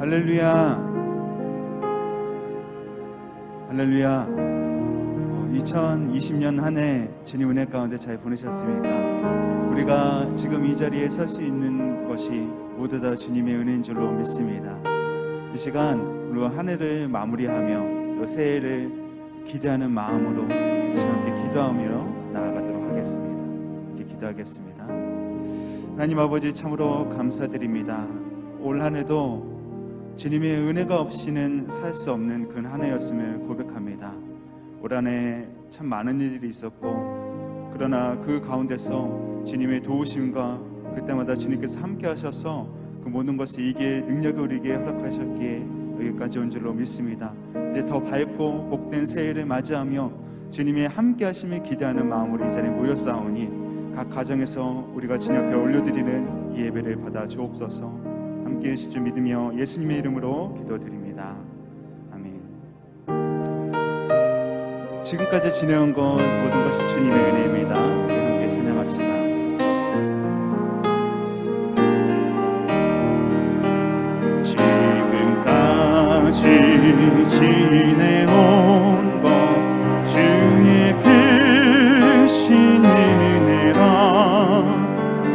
할렐루야. 할렐루야. 2020년 한 해 주님 은혜 가운데 잘 보내셨습니까? 우리가 지금 이 자리에 설 수 있는 것이 모두 다 주님의 은혜인 줄로 믿습니다. 이 시간 우리가 한 해를 마무리하며 또 새해를 기대하는 마음으로 함께 기도하며 나아가도록 하겠습니다. 함께 기도하겠습니다. 하나님 아버지, 참으로 감사드립니다. 올 한 해도 주님의 은혜가 없이는 살 수 없는 그 한 해였음을 고백합니다. 올 한 해 참 많은 일들이 있었고, 그러나 그 가운데서 주님의 도우심과 그때마다 주님께서 함께 하셔서 그 모든 것을 이길 능력을 우리에게 허락하셨기에 여기까지 온 줄로 믿습니다. 이제 더 밝고 복된 새해를 맞이하며 주님의 함께 하심을 기대하는 마음으로 이 자리에 모였사오니 각 가정에서 우리가 주님 앞에 올려드리는 이 예배를 받아 주옵소서. 함께 해주실 줄 믿으며 예수님의 이름으로 기도드립니다. 아멘. 지금까지 지내온 것 모든 것이 주님의 은혜입니다. 함께 찬양합시다. 지금까지 지내온 것 주의 크신 은혜라.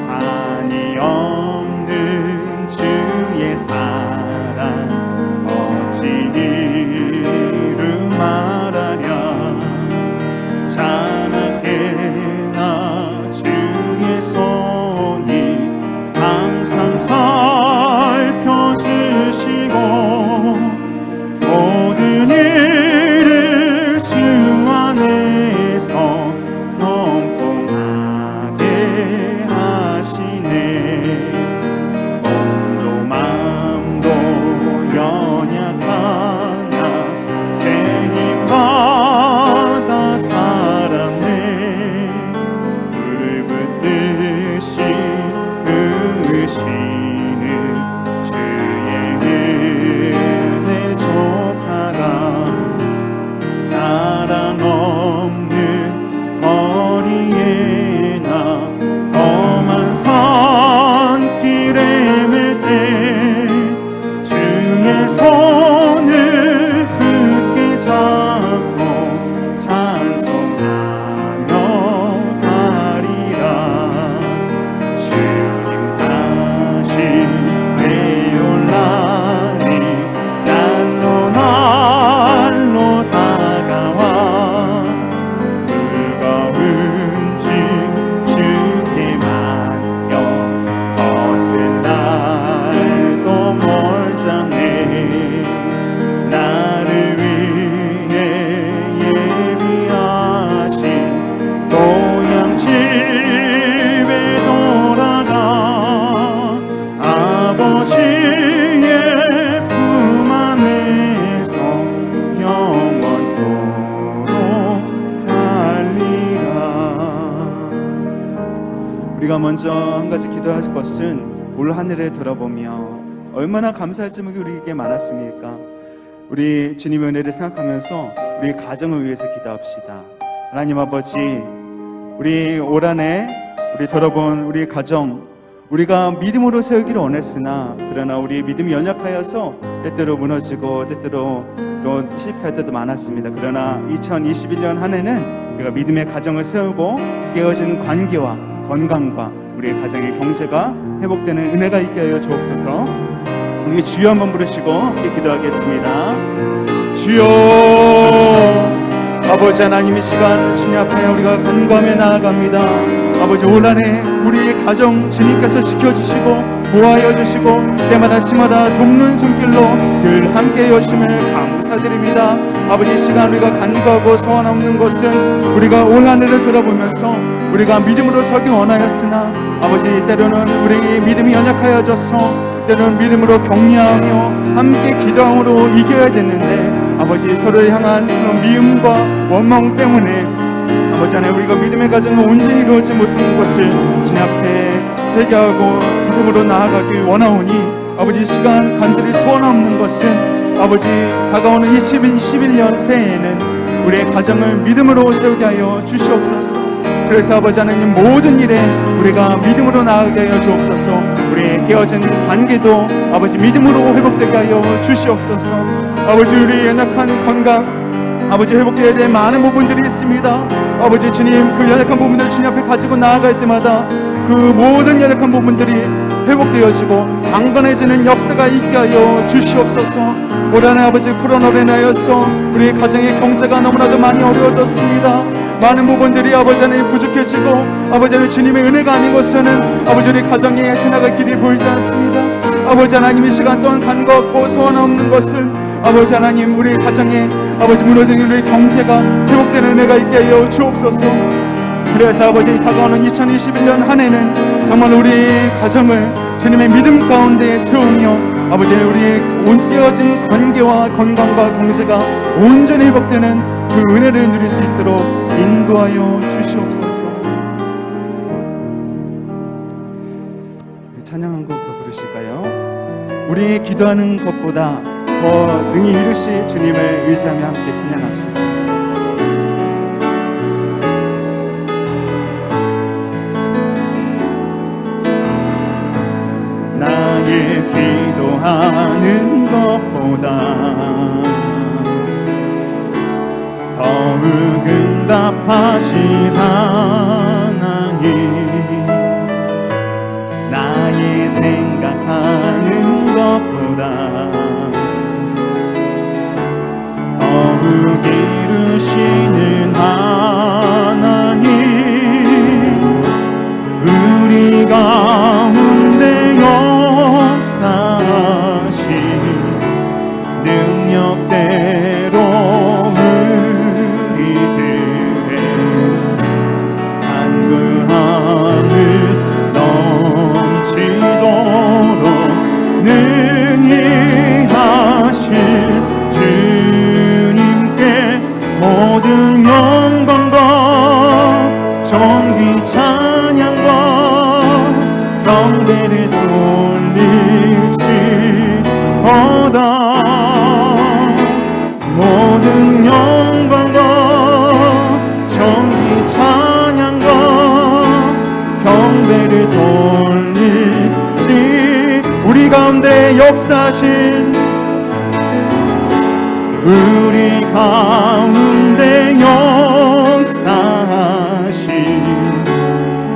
한이 없는 주의 사랑 어찌 이루 말하랴. 자나깨나 주의 손이 항상 살펴주시고 모든 일을 주 안에서 형통하게 하시네. 몸도 맘도 연약한 나 새 힘 받아 살았네. 불붙듯이 흐르시는 주의 은혜 족하라. 사랑 없는 거리에 나 험한 산길에 맬 때 주의 손을 굳게 잡고 찬송하며 가리라. 주님 다시 되올라니 날로 날로 다가와. 무거운 짐 주께 맡겨 벗을 날도 멀잖네. 나를 위해 예비하신 고향집에 돌아가 아버지의 품 안에서 영원토록 살리라. 우리가 먼저 한 가지 기도할 것은 올 한 해를 돌아보며 얼마나 감사할 점이 우리에게 많았습니까? 우리 주님의 은혜를 생각하면서 우리 가정을 위해서 기도합시다. 하나님 아버지, 우리 올 한 해 우리 돌아본 우리 가정, 우리가 믿음으로 세우기를 원했으나 그러나 우리의 믿음이 연약하여서 때때로 무너지고 때때로 또 실패할 때도 많았습니다. 그러나 2021년 한 해는 우리가 믿음의 가정을 세우고 깨어진 관계와 건강과 우리의 가정의 경제가 회복되는 은혜가 있게 하여 주옵소서. 우리 주여 한번 부르시고 함께 기도하겠습니다. 주여, 아버지 하나님, 이 시간 주님 앞에 우리가 간구하며 나아갑니다. 아버지, 올 한 해 우리의 가정 주님께서 지켜주시고 보호하여 주시고 때마다 시마다 돕는 손길로 늘 함께 해주심을 감사드립니다. 아버지, 이 시간 우리가 간구하고 소원 없는 것은 우리가 올 한 해를 돌아보면서 우리가 믿음으로 서기 원하였으나 아버지, 때로는 우리의 믿음이 연약하여져서 때로는 믿음으로 격려하며 함께 기도함으로 이겨야 되는데 아버지, 서로를 향한 그런 미움과 원망 때문에 아버지 하나님, 우리가 믿음의 가정을 온전히 이루어지지 못하는 것을 주님 앞에 회개하고 믿음으로 나아가길 원하오니 아버지, 이 시간 간절히 소원 없는 것은 아버지, 다가오는 2021년 새해에는 우리의 가정을 믿음으로 세우게 하여 주시옵소서. 그래서 아버지 하나님 모든 일에 우리가 믿음으로 나아가게 하여 주옵소서. 우리의 깨어진 관계도 아버지 믿음으로 회복되게 하여 주시옵소서. 아버지 우리의 연약한 건강 아버지 회복되어야 될 많은 부분들이 있습니다. 아버지 주님 그 연약한 부분들을 주님 앞에 가지고 나아갈 때마다 그 모든 연약한 부분들이 회복되어지고 강건해지는 역사가 있게 하여 주시옵소서. 올 한해 아버지 코로나로 인하여서 우리 가정의 경제가 너무나도 많이 어려워졌습니다. 많은 부분들이 아버지 하나님 부족해지고 아버지 하나님 주님의 은혜가 아닌 것은 아버지 우리 가정에 지나갈 길이 보이지 않습니다. 아버지 하나님 이 시간 동안 간과 없고 소원 없는 것은 아버지 하나님 우리 가정에 아버지 무너진 우리 경제가 회복되는 은혜가 있게 하여 주옵소서. 그래서 아버지 다가오는 2021년 한 해는 정말 우리 가정을 주님의 믿음 가운데 세우며 아버지 우리의 깨어진 관계와 건강과 경제가 온전히 회복되는 그 은혜를 누릴 수 있도록 인도하여 주시옵소서. 찬양 한 곡 더 부르실까요? 우리 기도하는 것보다 더 능히 이루실 주님을 의지하며 함께 찬양합시다. 나의 기도하는 것보다 더욱 응답하실 하나님, 나의 생각하는 것보다 더욱 이루시는 하나님, 우리 가운데 역사하신 능력대로 우리들의 간구함을 넘치도록 능히 하실 주님께 모든 영광과 존귀 찬양과 경배를 돌릴지어다. 모든 영광과 존귀 찬양과 경배를 돌릴지 우리 가운데 역사하신 우리 가운데 역사하신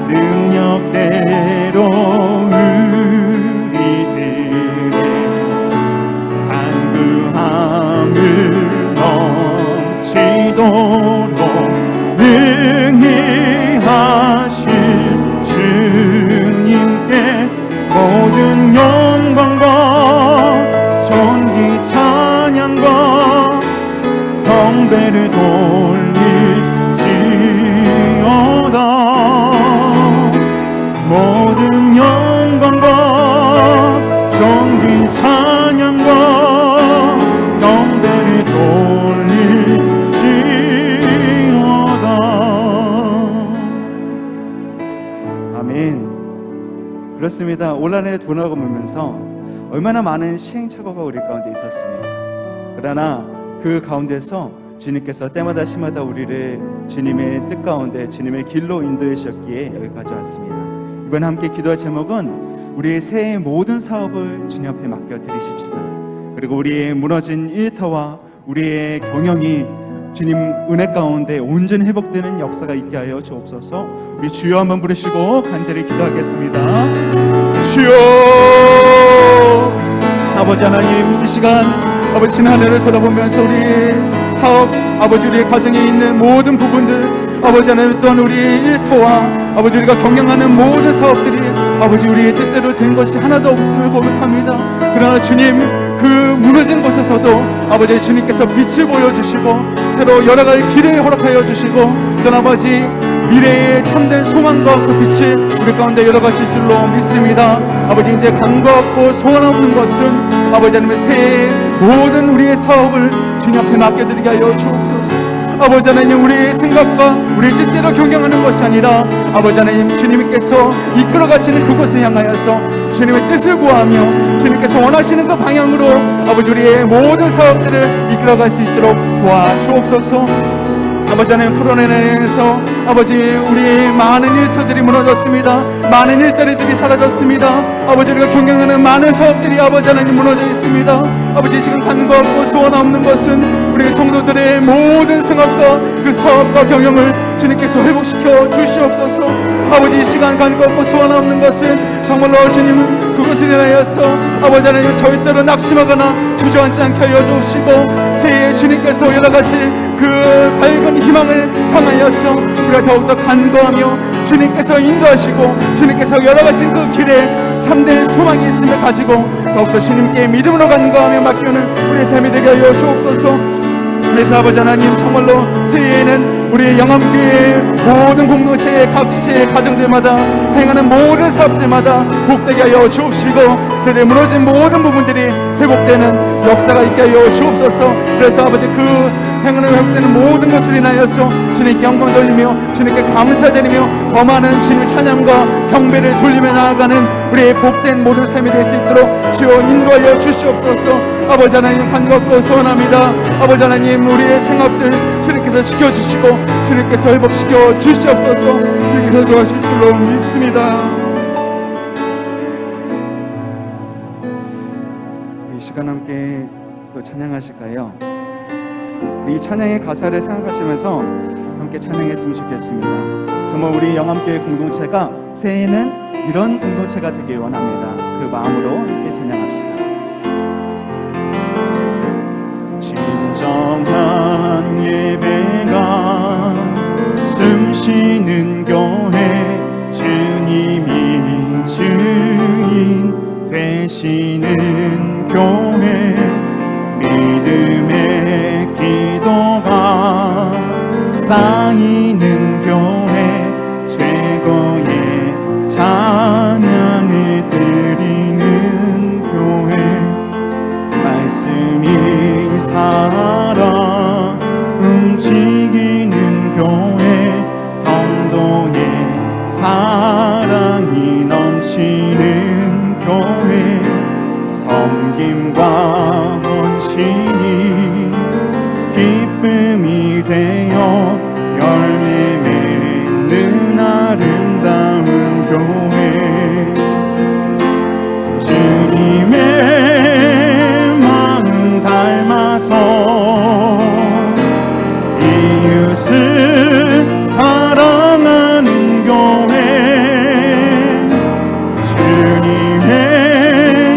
능력대로 우리들의 간구함을 넘치도록 능히 하실 주님께 모든 영광과 존귀 찬양과 경배를 돌릴지어다. 모든 영광과 존귀 찬양과 경배를 돌릴지어다. 아멘. 그렇습니다. 올 한해 돌아보면서 얼마나 많은 시행착오가 우리 가운데 있었습니까? 그러나 그 가운데서 주님께서 때마다 시마다 우리를 주님의 뜻 가운데 주님의 길로 인도해 주셨기에 여기까지 왔습니다. 이번 함께 기도할 제목은 우리의 새해 모든 사업을 주님 앞에 맡겨드리십시다. 그리고 우리의 무너진 일터와 우리의 경영이 주님 은혜 가운데 온전히 회복되는 역사가 있게 하여 주옵소서. 우리 주여 한번 부르시고 간절히 기도하겠습니다. 주여, 아버지 하나님, 이 시간 아버지 지난 한 해를 돌아보면서 우리 사업, 아버지 우리의 가정에 있는 모든 부분들, 아버지 하나님 또한 우리 일터와 아버지 우리가 경영하는 모든 사업들이 아버지 우리의 뜻대로 된 것이 하나도 없음을 고백합니다. 그러나 주님, 그 무너진 곳에서도 아버지 주님께서 빛을 보여주시고 새로 열어갈 길을 허락하여 주시고 또 아버지 미래의 참된 소망과 그 빛이 우리 가운데 열어가실 줄로 믿습니다. 아버지 이제 간과 없고 소원 없는 것은 아버지 하나님의 새해 모든 우리의 사업을 주님 앞에 맡겨드리게 하여 주옵소서. 아버지 하나님, 우리의 생각과 우리의 뜻대로 경영하는 것이 아니라 아버지 하나님 주님께서 이끌어 가시는 그곳을 향하여서 주님의 뜻을 구하며 주님께서 원하시는 그 방향으로 아버지 우리의 모든 사업들을 이끌어 갈 수 있도록 도와주옵소서. 아버지 하나님, 코로나로 인해서 아버지 우리 많은 일터들이 무너졌습니다. 많은 일자리들이 사라졌습니다. 아버지 우리가 경영하는 많은 사업들이 아버지 하나님 무너져 있습니다. 아버지 지금 간과 없고 소원 없는 것은 우리 성도들의 모든 생각과 그 사업과 경영을 주님께서 회복시켜 주시옵소서. 아버지 이 시간 간과 없고 소원 없는 것은 정말로 주님 그것을 인하여서 아버지 하나님 절대로 낙심하거나 주저앉지 않게 하여 주시고 새해 주님께서 열어가실 그 밝은 희망을 향하여서 우리가 더욱더 간구하며 주님께서 인도하시고 주님께서 열어가신 그 길에 참된 소망이 있음을 가지고 더욱더 주님께 믿음으로 간구하며 맡기는 우리의 삶이 되게 하여 주옵소서. 그래서 아버지 하나님 정말로 새해에는 우리 영암교회 모든 공동체의 각 지체의 가정들마다 행하는 모든 사업들마다 복되게 하여 주옵시고 그들의 무너진 모든 부분들이 회복되는 역사가 있게 하여 주옵소서. 그래서 아버지 그 행하는 회복되는 모든 것을 인하여서 주님께 영광 돌리며 주님께 감사드리며 더 많은 주님의 찬양과 경배를 돌리며 나아가는 우리의 복된 모든 삶이 될 수 있도록 주여 인도하여 주시옵소서. 아버지 하나님 간곡히 소원합니다. 아버지 하나님 우리의 생업들 주님께서 지켜주시고 주님께서 회복시켜 주시옵소서. 주님께서 도와주실 줄로 믿습니다. 이 시간 함께 또 찬양하실까요? 이 찬양의 가사를 생각하시면서 함께 찬양했으면 좋겠습니다. 정말 우리 영암교회 공동체가 새해에는 이런 공동체가 되길 원합니다. 그 마음으로 함께 찬양합시다. 진정한 예배가 숨쉬는 교회 주님이 주인 되시는 교회 믿음의 기도가 쌓이는 교회 최고의 찬양을 드리는 교회 말씀이 살아 움직이는 교회 성도의 사랑이 넘치는 교회 섬김과 헌신이 기쁨이 되어 열매 맺는 아름다운 교회 주님의 마음 닮아서 이웃을 사랑하는 교회 주님의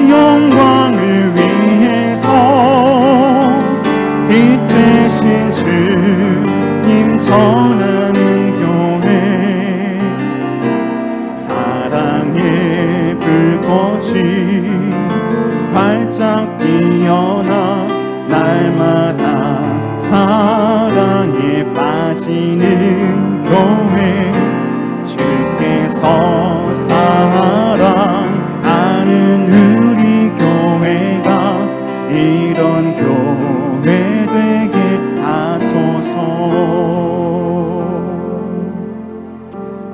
영광을 위해서 빛 대신 주님 전하는 교회 사랑의 불꽃이 활짝 피어나 날마다 사랑에 빠지는 교회 주께서 사랑하는 우리 교회가 이런 교회 되게 하소서.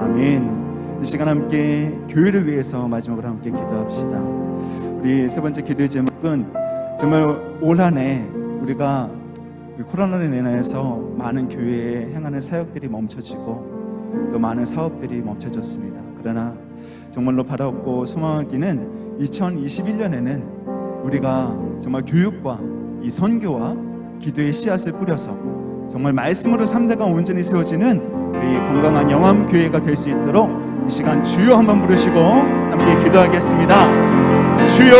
아멘. 이 시간 함께 교회를 위해서 마지막으로 함께 기도합시다. 우리 세 번째 기도의 제목은 정말 올 한 해 우리가 코로나로 인해서 많은 교회에 행하는 사역들이 멈춰지고 또 많은 사업들이 멈춰졌습니다. 그러나 정말로 바라고 소망하기는 2021년에는 우리가 정말 교육과 이 선교와 기도의 씨앗을 뿌려서 정말 말씀으로 3대가 온전히 세워지는 우리 건강한 영암교회가 될 수 있도록 이 시간 주여 한번 부르시고 함께 기도하겠습니다. 주여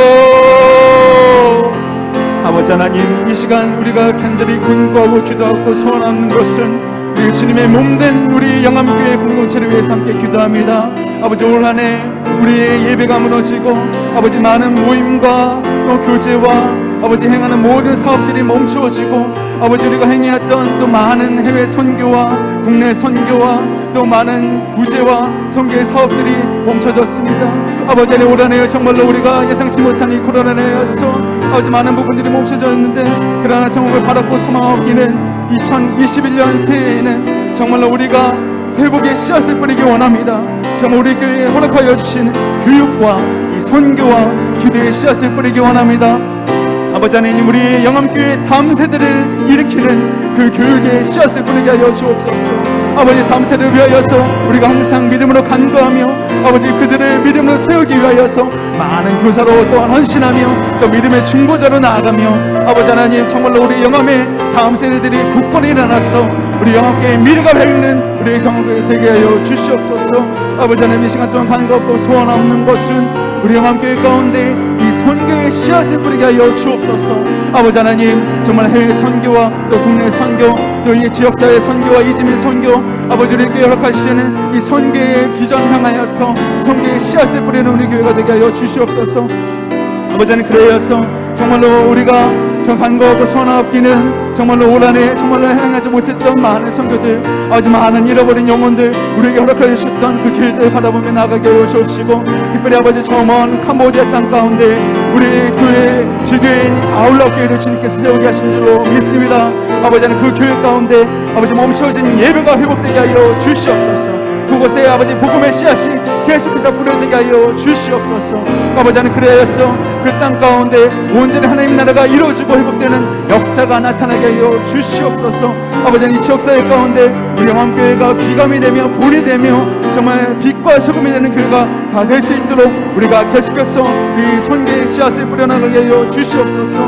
아버지 하나님 이 시간 우리가 간절히 간구하고 기도하고 소원하는 것은 우리 주님의 몸된 우리 영암교회 공동체를 위해서 함께 기도합니다. 아버지 올 한 해 우리의 예배가 무너지고 아버지 많은 모임과 또 교제와 아버지 행하는 모든 사업들이 멈추어지고 아버지 우리가 행해왔던 또 많은 해외 선교와 국내 선교와 또 많은 구제와 선교의 사업들이 멈춰졌습니다. 아버지 올 한 해 정말로 우리가 예상치 못한 이 코로나로 인해서 아버지 많은 부분들이 멈춰졌는데 그러나 정말 바라고 소망하기는 2021년 새해에는 정말로 우리가 회복의 씨앗을 뿌리기 원합니다. 정말 우리 교회에 허락하여 주신 교육과 이 선교와 기도의 씨앗을 뿌리기 원합니다. 아버지 하나님, 우리 영암교회 다음 세대를 일으키는 그 교육의 씨앗을 뿌리게 하여 주옵소서. 아버지, 다음 세대를 위하여서 우리가 항상 믿음으로 간구하며 아버지 그들을 믿음으로 세우기 위하여서 많은 교사로 또한 헌신하며 또 믿음의 중보자로 나아가며 아버지 하나님, 정말로 우리 영암의 다음 세대들이 굳건히 일어나서 우리 영암교회의 미래가 밝는 우리 경험이 되게 하여 주시옵소서. 아버지 하나님, 이 시간 동안 간구 없고 소원 없는 것은 우리 영암교회 가운데 이 선교의 씨앗을 뿌리게 하여 주옵소서. 아버지 하나님, 정말 해외 선교와 또 국내 선교, 또 이 지역사회 선교와 이주민 선교, 아버지 우리에게 허락하시는 이 선교의 비전 향하여서 선교의 씨앗을 뿌리는 우리 교회가 되게 하여 주시옵소서. 아버지 하나님, 그래서 정말로 우리가 저 간과하고 선하옵기는 정말로 올 한해 정말로 행하지 못했던 많은 선교들, 아버지 많은 잃어버린 영혼들, 우리에게 허락해 주셨던 그 길들 바라보며 나가게 하여 주옵시고, 특별히 아버지 저 먼 캄보디아 땅 가운데 우리 교회 지교인 아울러 교회를 주님께서 세우게 하신 줄로 믿습니다. 아버지 하나님, 그 교회 가운데 아버지 멈춰진 예배가 회복되게 하여 주시옵소서. 그곳에 아버지 복음의 씨앗이 계속해서 뿌려지게 하여 주시옵소서. 아버지 하나님, 그래서 그 땅 가운데 온전히 하나님 나라가 이루어지고 회복되는 역사가 나타나게 하여 주시옵소서. 아버지 하나님, 이 지역사회 가운데 우리 영암교회가 귀감이 되며 본이 되며 정말 빛과 소금이 되는 교회가 다 될 수 있도록 우리가 계속해서 이 선교의 씨앗을 뿌려나가게 하여 주시옵소서.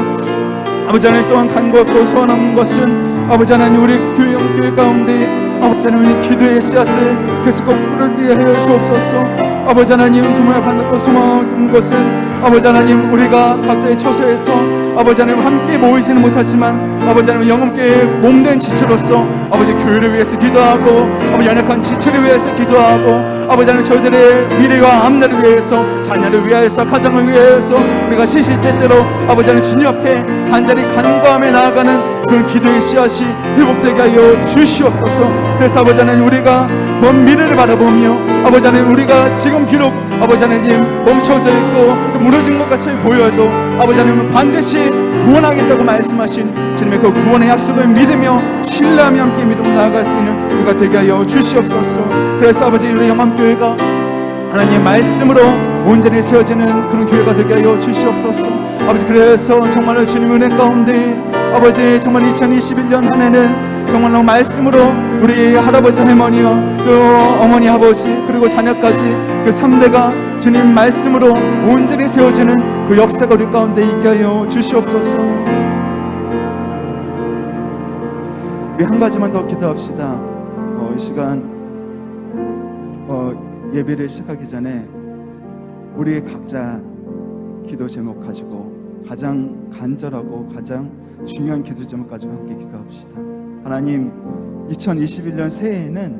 아버지 하나님, 또한 간구하고 소원 없는 것은 아버지 하나님, 우리 교회 가운데 아버지 하나님, 기도의 씨앗을 계속 뿌리게 하여 주옵소서. 아버지 하나님, 정말 반갑고 소망하는 것은 아버지 하나님, 우리가 각자의 처소에서 아버지 하나님 함께 모이지는 못하지만 아버지 하나님, 영암교회의 몸된 지체로서 아버지 교회를 위해서 기도하고 아버지 연약한 지체를 위해서 기도하고 아버지 하나님, 저희들의 미래와 앞날을 위해서, 자녀를 위하여서, 가정을 위하여서 우리가 시시때때로 아버지 하나님 주님 앞에 간절히 간구하며 나아가는 그런 기도의 씨앗이 회복되게 하여 주시옵소서. 그래서 아버지 하나님, 우리가 먼 미래를 바라보며 아버지 하나님, 우리가 지금 비록 아버지 하나님 멈춰져 있고 무너진 것 같이 보여도 아버지 하나님은 반드시 구원하겠다고 말씀하신 주님의 그 구원의 약속을 믿으며 신뢰하며 함께 믿음으로 나아갈 수 있는 우리가 되게 하여 주시옵소서. 그래서 아버지, 우리 영암교회가 하나님의 말씀으로 온전히 세워지는 그런 교회가 되게 하여 주시옵소서. 아버지, 그래서 정말로 주님 은혜 가운데 아버지 정말 2021년 한 해는 정말로 말씀으로 우리 할아버지 할머니와 또 어머니 아버지 그리고 자녀까지 그 3대가 주님 말씀으로 온전히 세워지는 그 역사가 우리 가운데 있게 하여 주시옵소서. 우리 한 가지만 더 기도합시다. 이 시간 예배를 시작하기 전에 우리 각자 기도 제목 가지고 가장 간절하고 가장 중요한 기도 제목 가지고 함께 기도합시다. 하나님, 2021년 새해에는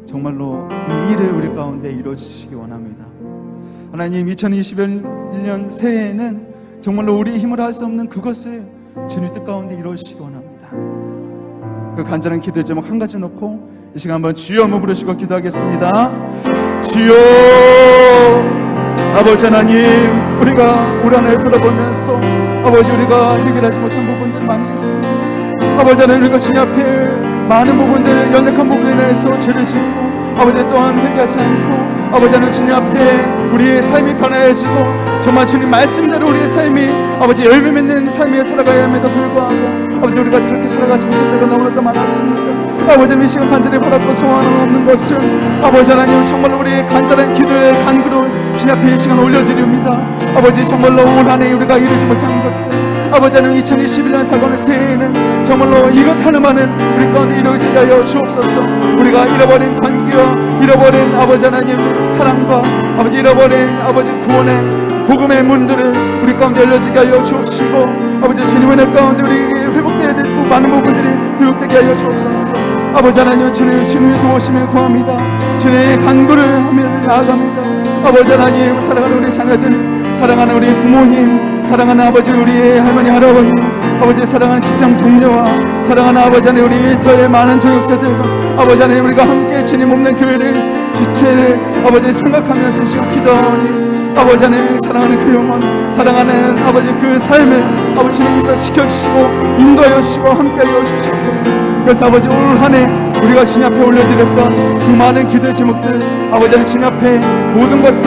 정말로 이 일을 우리 가운데 이루어주시기 원합니다. 하나님, 2021년 새해에는 정말로 우리 힘으로 할 수 없는 그것을 주님 뜻 가운데 이루어주시기 원합니다. 그 간절한 기도 제목 한 가지 놓고 이 시간 한번 주여 한번 부르시고 기도하겠습니다. 주여, 아버지 하나님, 우리가 올 한해 돌아보면서 아버지 우리가 해결하지 못한 부분들 많이 있습니다. 아버지 하나님, 우리가 주님 앞에 많은 부분들, 연약한 부분에 대해서 죄를 짓고 아버지 또한 회개하지 않고 아버지 하나님, 주님 앞에 우리의 삶이 변화해지고 정말 주님 말씀대로 우리의 삶이 아버지 열매 맺는 삶에 살아가야 함에도 불구하고 아버지 우리가 그렇게 살아가지 못할 때가 너무나도 많았습니다. 아버지, 이 시간 간절히 바라고 소원하는 없는 것은 아버지 하나님, 정말로 우리의 간절한 기도의 간구를 주님 앞에 이 시간 올려드립니다. 아버지, 정말로 올 한해 우리가 이루지 못한 것들, 아버지 하나님, 2021년 다가오는 새해에는 정말로 이것 하나만은 우리 가운데 이루어지게 하여 주옵소서. 우리가 잃어버린 관계와 잃어버린 아버지 하나님 사랑과 아버지 잃어버린 아버지 구원의 복음의 문들을 우리 가운데 열려지게 하여 주옵시고 아버지 주님 은혜 가운데 우리에게 회복되어야 될 많은 부분들이 회복되게 하여 주옵소서. 아버지 하나님, 주님의 도우심을 구합니다. 주님의 간구를 하며 나아갑니다. 아버지 하나님, 사랑하는 우리 자녀들, 사랑하는 우리 부모님, 사랑하는 아버지 우리의 할머니 할아버지, 아버지 사랑하는 직장 동료와 사랑하는 아버지 하나님, 우리 일터의 많은 동역자들, 아버지 하나님, 우리가 함께 주님 없는 교회를 지체를 아버지 생각하면서 시간 기도하오니 아버지 하나님, 사랑하는 그 영혼, 사랑하는 아버지 그 삶을 아버지 주님께서 지켜주시고 인도하여 주시고 함께하여 주시옵소서. 그래서 아버지 올 한해 우리가 주님 앞에 올려드렸던 그 많은 기도의 제목들, 아버지 하나님 주님 앞에 모든 것들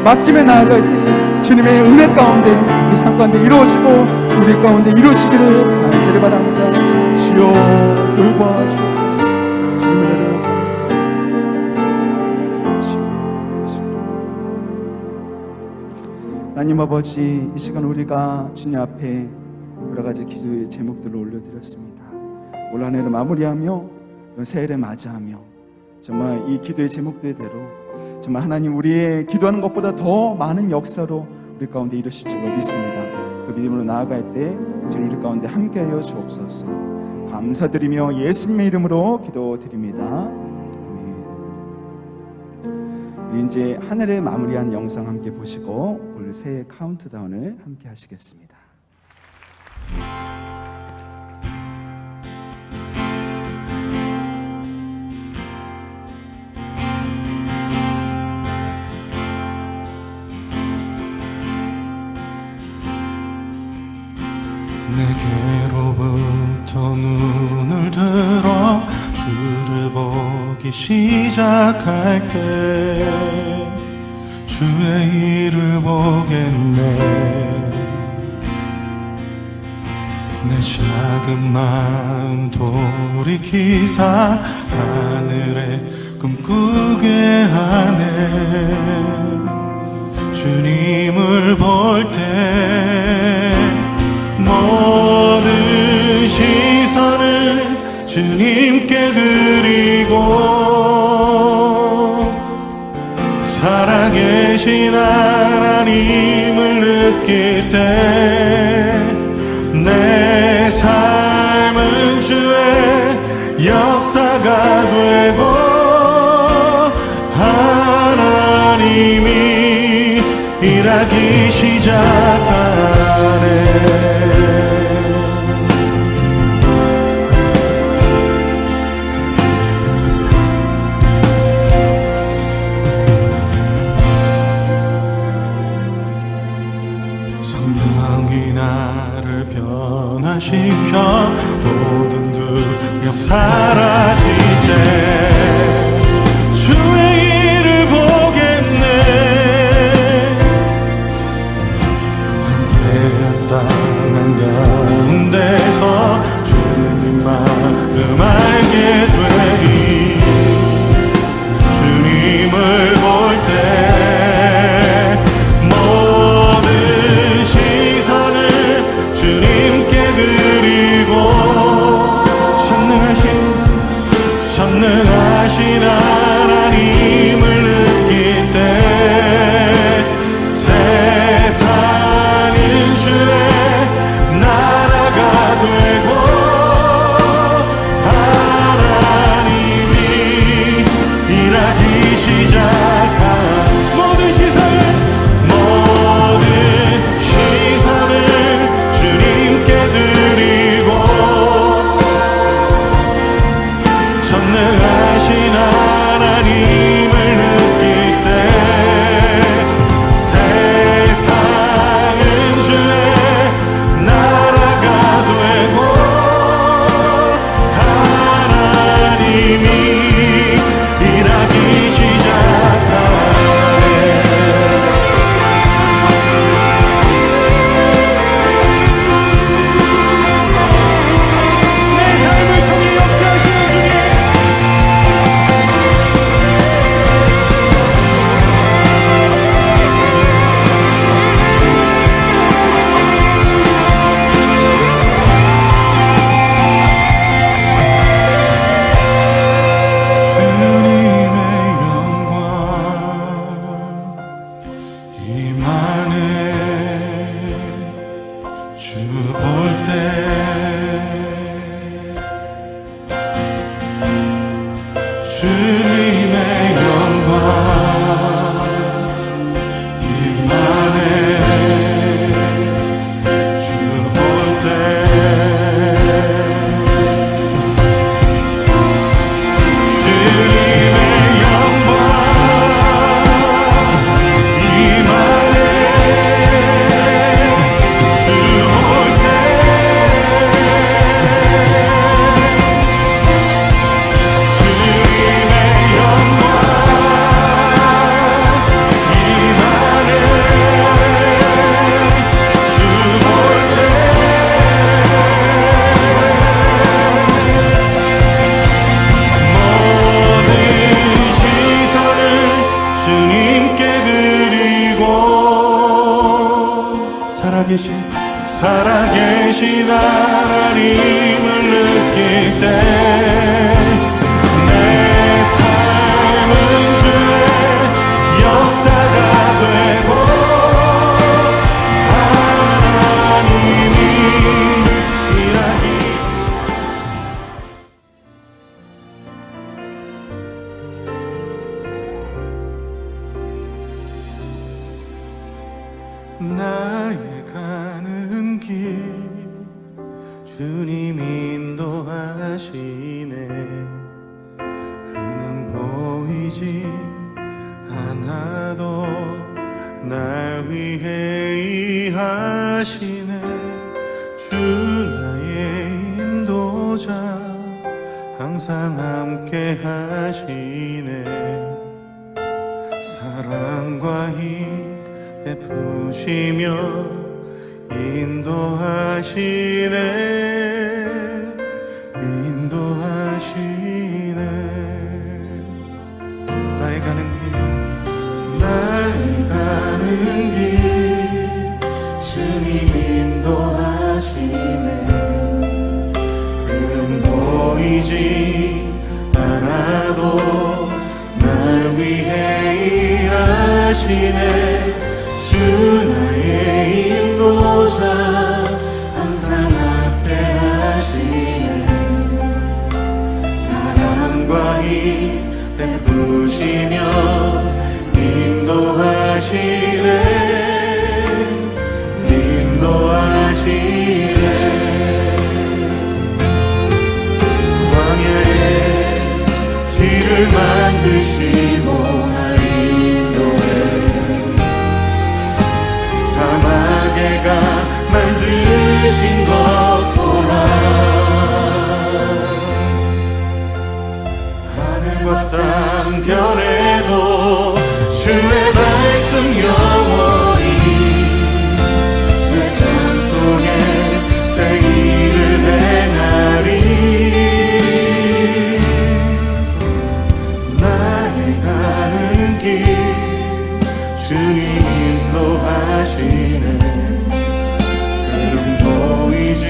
맡김에 나아갈 때 주님의 은혜 가운데 우리 삶 가운데 이루어지고 우리 가운데 이루어지기를 간절히 바랍니다. 주여 돌봐 주옵소서. 주님을 하나님 아버지, 이 시간 우리가 주님 앞에 여러 가지 기도의 제목들을 올려드렸습니다. 올 한 해를 마무리하며 새해를 맞이하며 정말 이 기도의 제목들대로 정말 하나님 우리의 기도하는 것보다 더 많은 역사로 우리 가운데 이루실 줄로 믿습니다. 그 믿음으로 나아갈 때 주님 우리 가운데 함께하여 주옵소서. 감사드리며 예수님의 이름으로 기도드립니다. 아멘. 이제 한 해를 마무리한 영상 함께 보시고 올 새해 카운트다운을 함께 하시겠습니다. 내게로부터 눈을 들어 주를 보기 시작할 때 주의 일을 보겠네. 내 작은 마음 돌이키사 하늘에 꿈꾸게 하네. 주님을 볼 때 모든 시선을 주님께 드리고 살아계신 하나님을 느낄 때 내 삶은 주의 역사가 되고 하나님이 일하기 시작하네. 성령이 나를 변화시켜 모든 두려움 사라질 때 주의 일을 보겠네. 황폐한 땅 한가운데서 주님 마음 알게 되리. 주님을 볼 때 전능하신 하나님을 느낄 때 세상은 주의 나라가 되고 하나님이 일하기 시작한 모든 시선을 주님께 드리고 전능하신 하나님을 느낄 때 세상은 주의 나라가 되고 하나님이 일하기 시작하네. 내 삶을 통해 역사하시는 주님, 주님의 영광 임하네. 주 볼 때 주님의 영광 임하네. 주 볼 때 살아계신 하나님을 느낄 때 내 삶은 주의 역사가 되고 하나님이 일하기 나의 가는 길 주님 인도하시네 그는 보이지 않아도 날 위해 일하시네 주 나의 인도자 항상 함께 하시네 사랑과 힘 베푸시며 인도하시네 나의 가는 길 주님 인도하시네 그는 보이지 않아도 날 위해 일하시네 주 나의 인도자 항상 함께 하시네 사랑과 힘 베푸시며 인도하시네 광야에 길을 만드시고 날 인도해 사막에 가 만드신 것 보라 하늘과 땅 변해도 주의 말씀 영원히 내 삶 속에 새 일을 행하리 나의 가는 길 주님 인도하시네 그는 보이지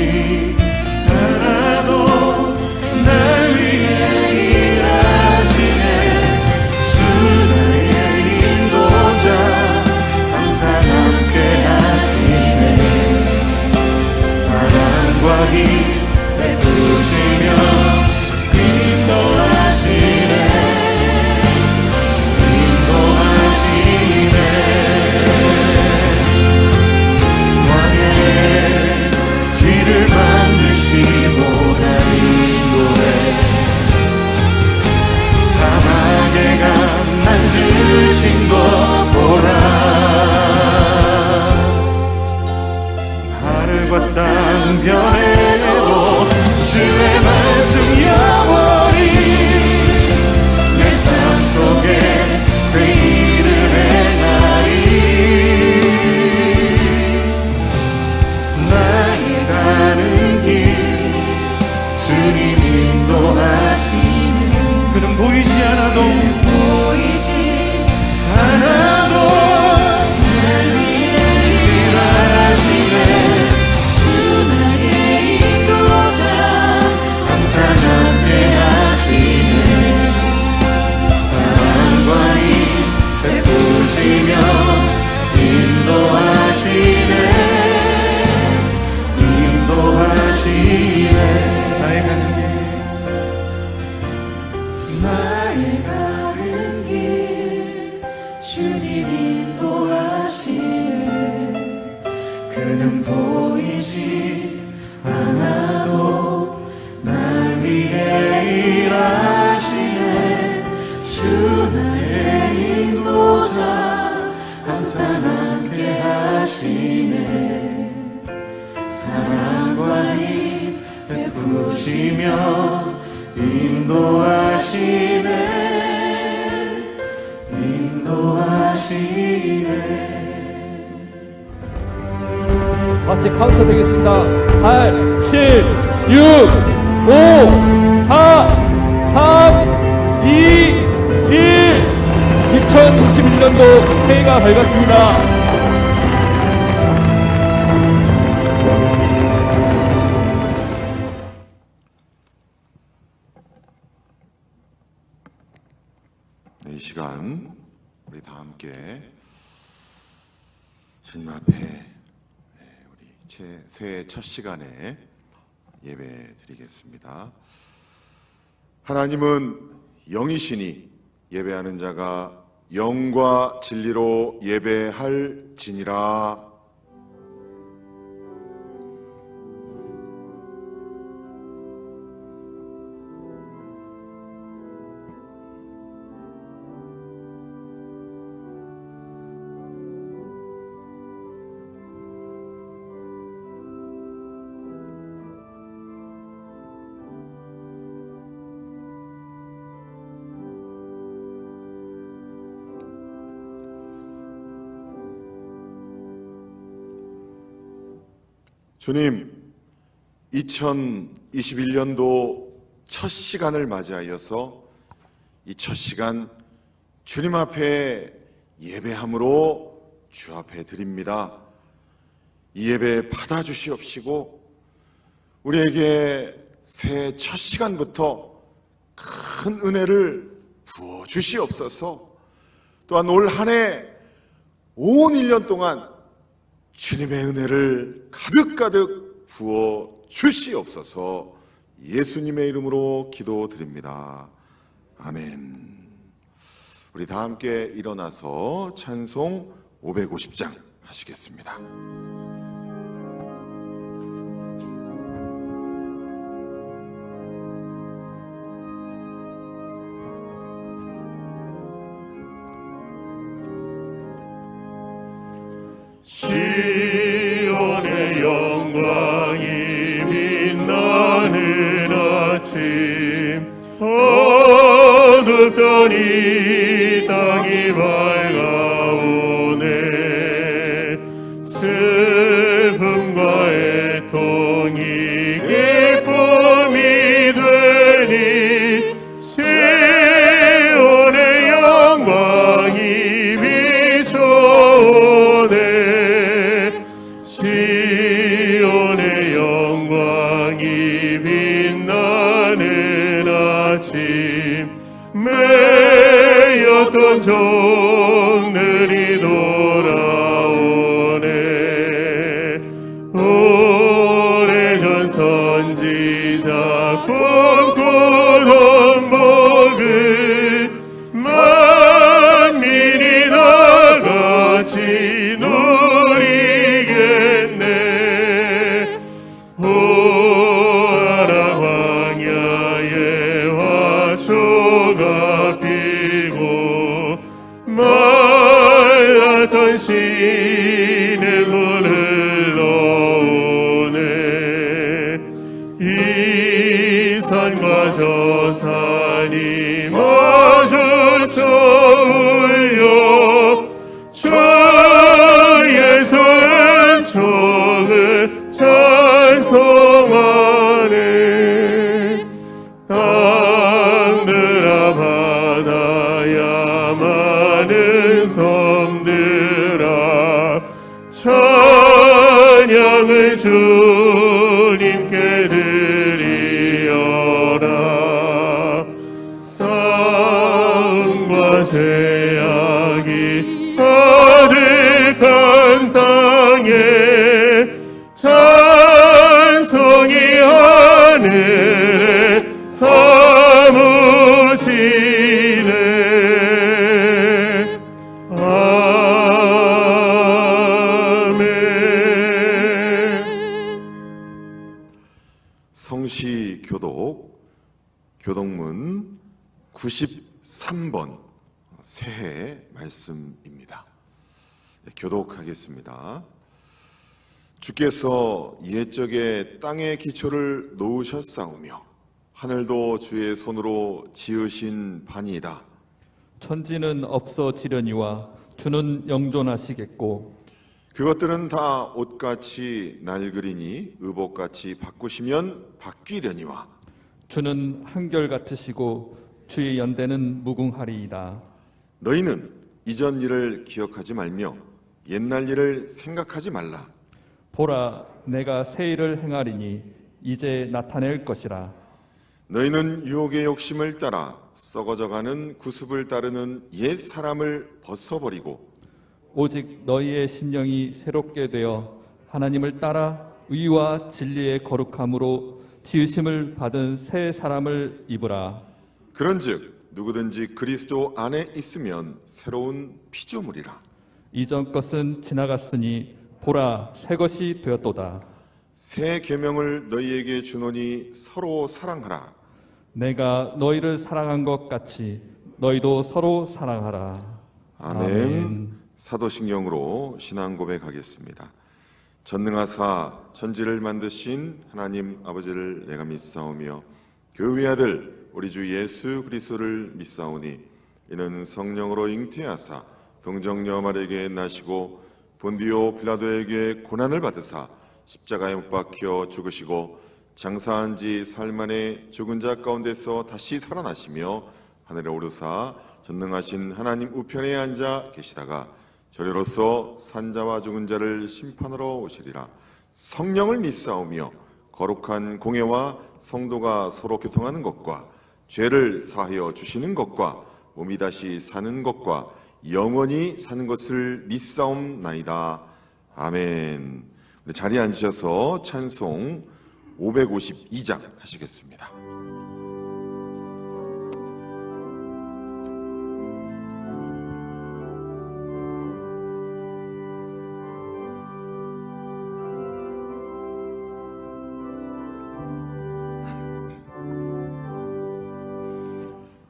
않아도 날 위해 일하시네 주 나의 인도자 항상 함께 하시네 사랑과 힘 베푸시며 인도하시네 길을 만드시고 날 인도해 사막에 가 만드신 것 보라 하늘과 땅 변해도 주의 말씀 영원히 내 삶 속에 새 일을 행하리 주님 인도하시네 그는 보이지 않아도 날 위해 일하시네 주 나의 인도자 항상 함께 하시네 사랑과 힘 베푸시며 인도하시네 나의 가는 길 주님 인도하시네 그는 보이지 않아도 날 위해 일하시네 주 나의 인도자 항상 함께 하시네 사랑과 힘 베푸시며 인도하시네 같이 카운트 되겠습니다. 8, 7, 6, 5, 4, 3, 2, 1 2021년도 새해가 밝았습니다. 시간 우리 다 함께 주님 앞에 우리 새해 첫 시간에 예배 드리겠습니다. 하나님은 영이시니 예배하는 자가 영과 진리로 예배할지니라. 주님, 2021년도 첫 시간을 맞이하여서 이 첫 시간 주님 앞에 예배함으로 주 앞에 드립니다. 이 예배 받아주시옵시고 우리에게 새해 첫 시간부터 큰 은혜를 부어주시옵소서. 또한 올 한 해 온 1년 동안 주님의 은혜를 가득가득 부어 주시옵소서. 예수님의 이름으로 기도드립니다. 아멘. 우리 다 함께 일어나서 찬송 550장 하시겠습니다. 시온의 영광이 빛나는 아침, 어두편이 땅이 밝아오네. 슬픔과 애통이 기쁨이 되니 시온의 영광이 비춰오네. 시온의 영광이 빛나는 아침, 매였던 종들이 돌아오네. 오래전 선지자 꿈꾸던 복을 만민이 다 같이 누리겠네. 보아라 광야에 화초가 피고 말랐던 시냇물 흘러오네. 이 산과 저 산이 마주쳐 울려 주의 은총을 찬송하네. 땅들아 바다야 많은 섬들아 찬양을 주님께 드리어라. 싸움과 죄악이 가득한 땅에 찬송이 하늘에 사무치네. 아멘. 성시 교독문 93번 새해 말씀입니다. 교독하겠습니다. 주께서 옛적에 땅의 기초를 놓으셨사오며 하늘도 주의 손으로 지으신 바니이다. 천지는 없어지려니와 주는 영존하시겠고 그것들은 다 옷같이 낡으리니 의복같이 바꾸시면 바뀌려니와 주는 한결같으시고 주의 연대는 무궁하리이다. 너희는 이전 일을 기억하지 말며 옛날 일을 생각하지 말라. 보라, 내가 새 일을 행하리니 이제 나타낼 것이라. 너희는 유혹의 욕심을 따라 썩어져가는 구습을 따르는 옛 사람을 벗어버리고 오직 너희의 심령이 새롭게 되어 하나님을 따라 의와 진리의 거룩함으로 지으심을 받은 새 사람을 입으라. 그런즉 누구든지 그리스도 안에 있으면 새로운 피조물이라. 이전 것은 지나갔으니 보라 새 것이 되었도다. 새 계명을 너희에게 주노니 서로 사랑하라. 내가 너희를 사랑한 것 같이 너희도 서로 사랑하라. 아멘. 사도신경으로 신앙 고백하겠습니다. 전능하사 천지를 만드신 하나님 아버지를 내가 믿사오며 그 외아들 우리 주 예수 그리스도를 믿사오니 이는 성령으로 잉태하사 동정녀 마리아에게 나시고 본디오 빌라도에게 고난을 받으사 십자가에 못 박혀 죽으시고 장사한 지 사흘 만에 죽은 자 가운데서 다시 살아나시며 하늘에 오르사 전능하신 하나님 우편에 앉아 계시다가 저리로서 산자와 죽은 자를 심판하러 오시리라. 성령을 믿사오며 거룩한 공예와 성도가 서로 교통하는 것과 죄를 사하여 주시는 것과 몸이 다시 사는 것과 영원히 사는 것을 믿사옵나이다. 아멘. 우리 자리에 앉으셔서 찬송 552장 하시겠습니다.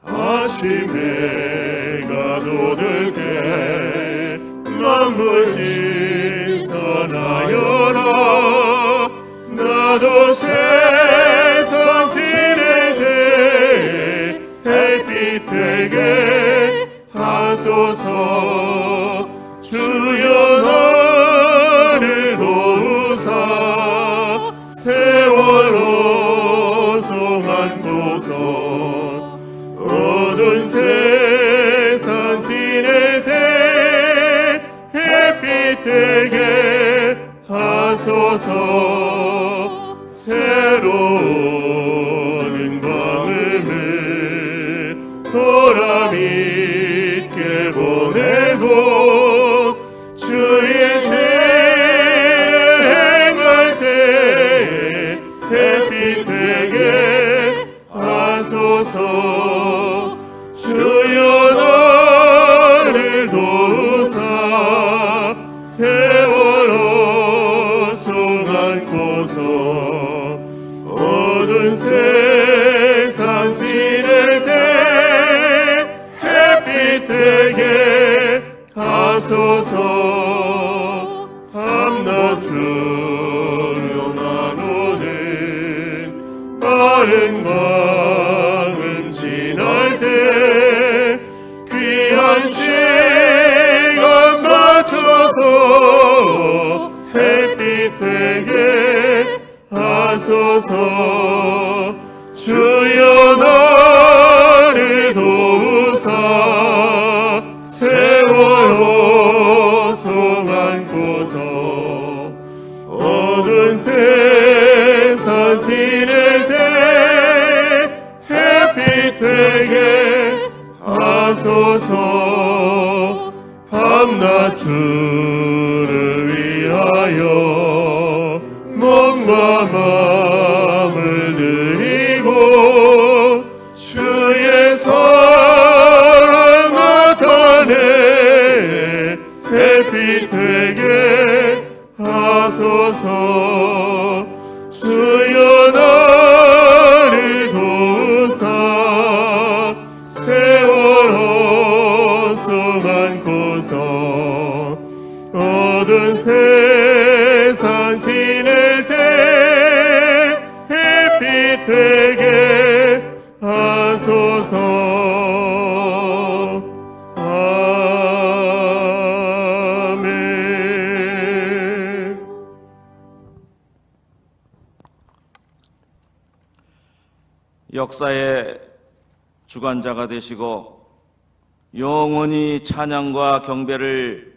아침에 가도될 때 남부신 선하여라. 나도 세상 지낼 때 햇빛 되게 하소서. 주여 나를 도우사 세월호 송한 곳서 어두운 세상 지낼 때 햇빛 되게 하소서. 새로운 마음을 보람 있게 보내고 주의 죄를 행할 때 햇빛 되게 하소서. 주여 나를 도우사 세월호 송한 곳서 어두운 세상 지낼 때 햇빛 되게 하소서. 밤낮으로 나누는 빠른 밤은 지날 때 귀한 시간 맞춰서 햇빛 되게 하소서. 주여 나를 도우사 세월호 송한 곳서 어두운 세상 지낼 때 햇빛 되게 하소서. 밤낮 주를 위하여 몸과 마음을 드리고 주의 사랑 나타내 햇빛 되게 하소서. 주여 나를 도우사 세월호 송한 곳서 어두운 세상 지낼 때 햇빛 되게 하소서. 아멘. 역사의 주관자가 되시고 영원히 찬양과 경배를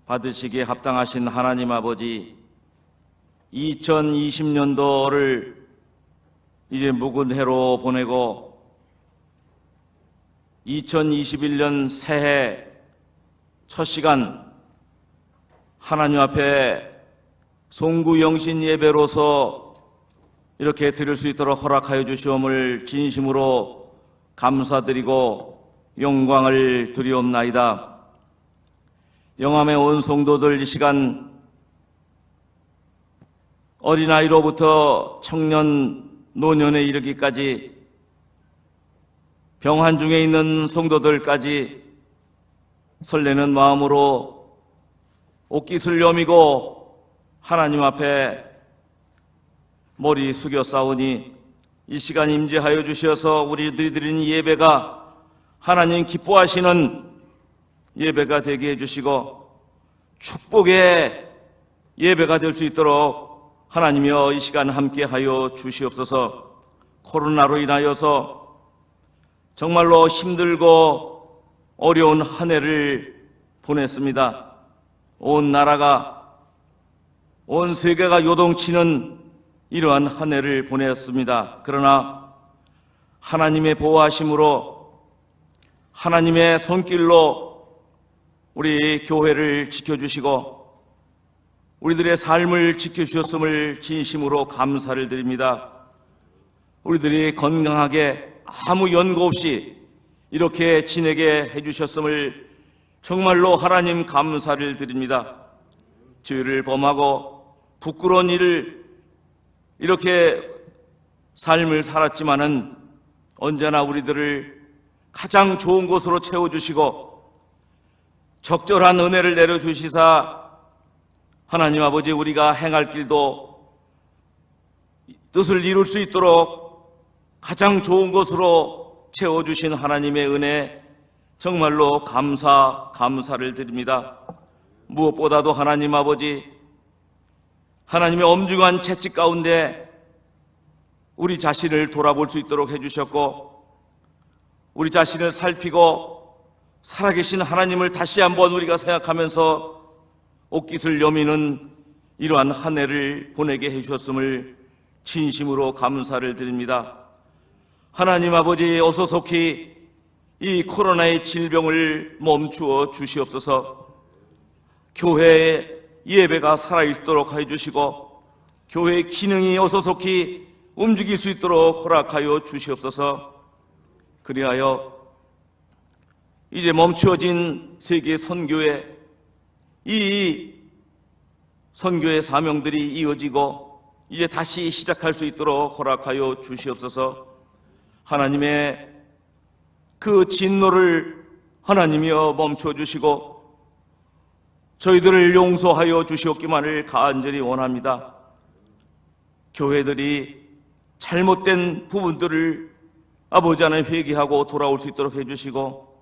받으시기에 합당하신 하나님 아버지, 2020년도를 이제 묵은 해로 보내고 2021년 새해 첫 시간 하나님 앞에 송구 영신 예배로서 이렇게 드릴 수 있도록 허락하여 주시옴을 진심으로 감사드리고 영광을 드리옵나이다. 영암의 온 성도들, 이 시간 어린아이로부터 청년, 노년에 이르기까지 병환 중에 있는 성도들까지 설레는 마음으로 옷깃을 여미고 하나님 앞에 머리 숙여 싸우니, 이 시간 임재하여 주셔서 우리들이 드리는 예배가 하나님 기뻐하시는 예배가 되게 해주시고 축복의 예배가 될 수 있도록 하나님이여 이 시간 함께하여 주시옵소서. 코로나로 인하여서 정말로 힘들고 어려운 한 해를 보냈습니다. 온 나라가, 온 세계가 요동치는 이러한 한 해를 보냈습니다. 그러나 하나님의 보호하심으로, 하나님의 손길로 우리 교회를 지켜주시고 우리들의 삶을 지켜주셨음을 진심으로 감사를 드립니다. 우리들이 건강하게 아무 연고 없이 이렇게 지내게 해주셨음을 정말로 하나님 감사를 드립니다. 죄를 범하고 부끄러운 일을 이렇게 삶을 살았지만은 언제나 우리들을 가장 좋은 곳으로 채워주시고 적절한 은혜를 내려주시사 하나님 아버지, 우리가 행할 길도 뜻을 이룰 수 있도록 가장 좋은 것으로 채워주신 하나님의 은혜 정말로 감사를 드립니다. 무엇보다도 하나님 아버지, 하나님의 엄중한 채찍 가운데 우리 자신을 돌아볼 수 있도록 해주셨고, 우리 자신을 살피고 살아계신 하나님을 다시 한번 우리가 생각하면서 옷깃을 여미는 이러한 한 해를 보내게 해주셨음을 진심으로 감사를 드립니다. 하나님 아버지, 어서 속히 이 코로나의 질병을 멈추어 주시옵소서. 교회의 예배가 살아있도록 해주시고 교회의 기능이 어서 속히 움직일 수 있도록 허락하여 주시옵소서. 그리하여 이제 멈추어진 세계 선교의 이 선교의 사명들이 이어지고 이제 다시 시작할 수 있도록 허락하여 주시옵소서. 하나님의 그 진노를 하나님이여 멈춰주시고 저희들을 용서하여 주시옵기만을 간절히 원합니다. 교회들이 잘못된 부분들을 아버지 하나님 회개하고 돌아올 수 있도록 해주시고,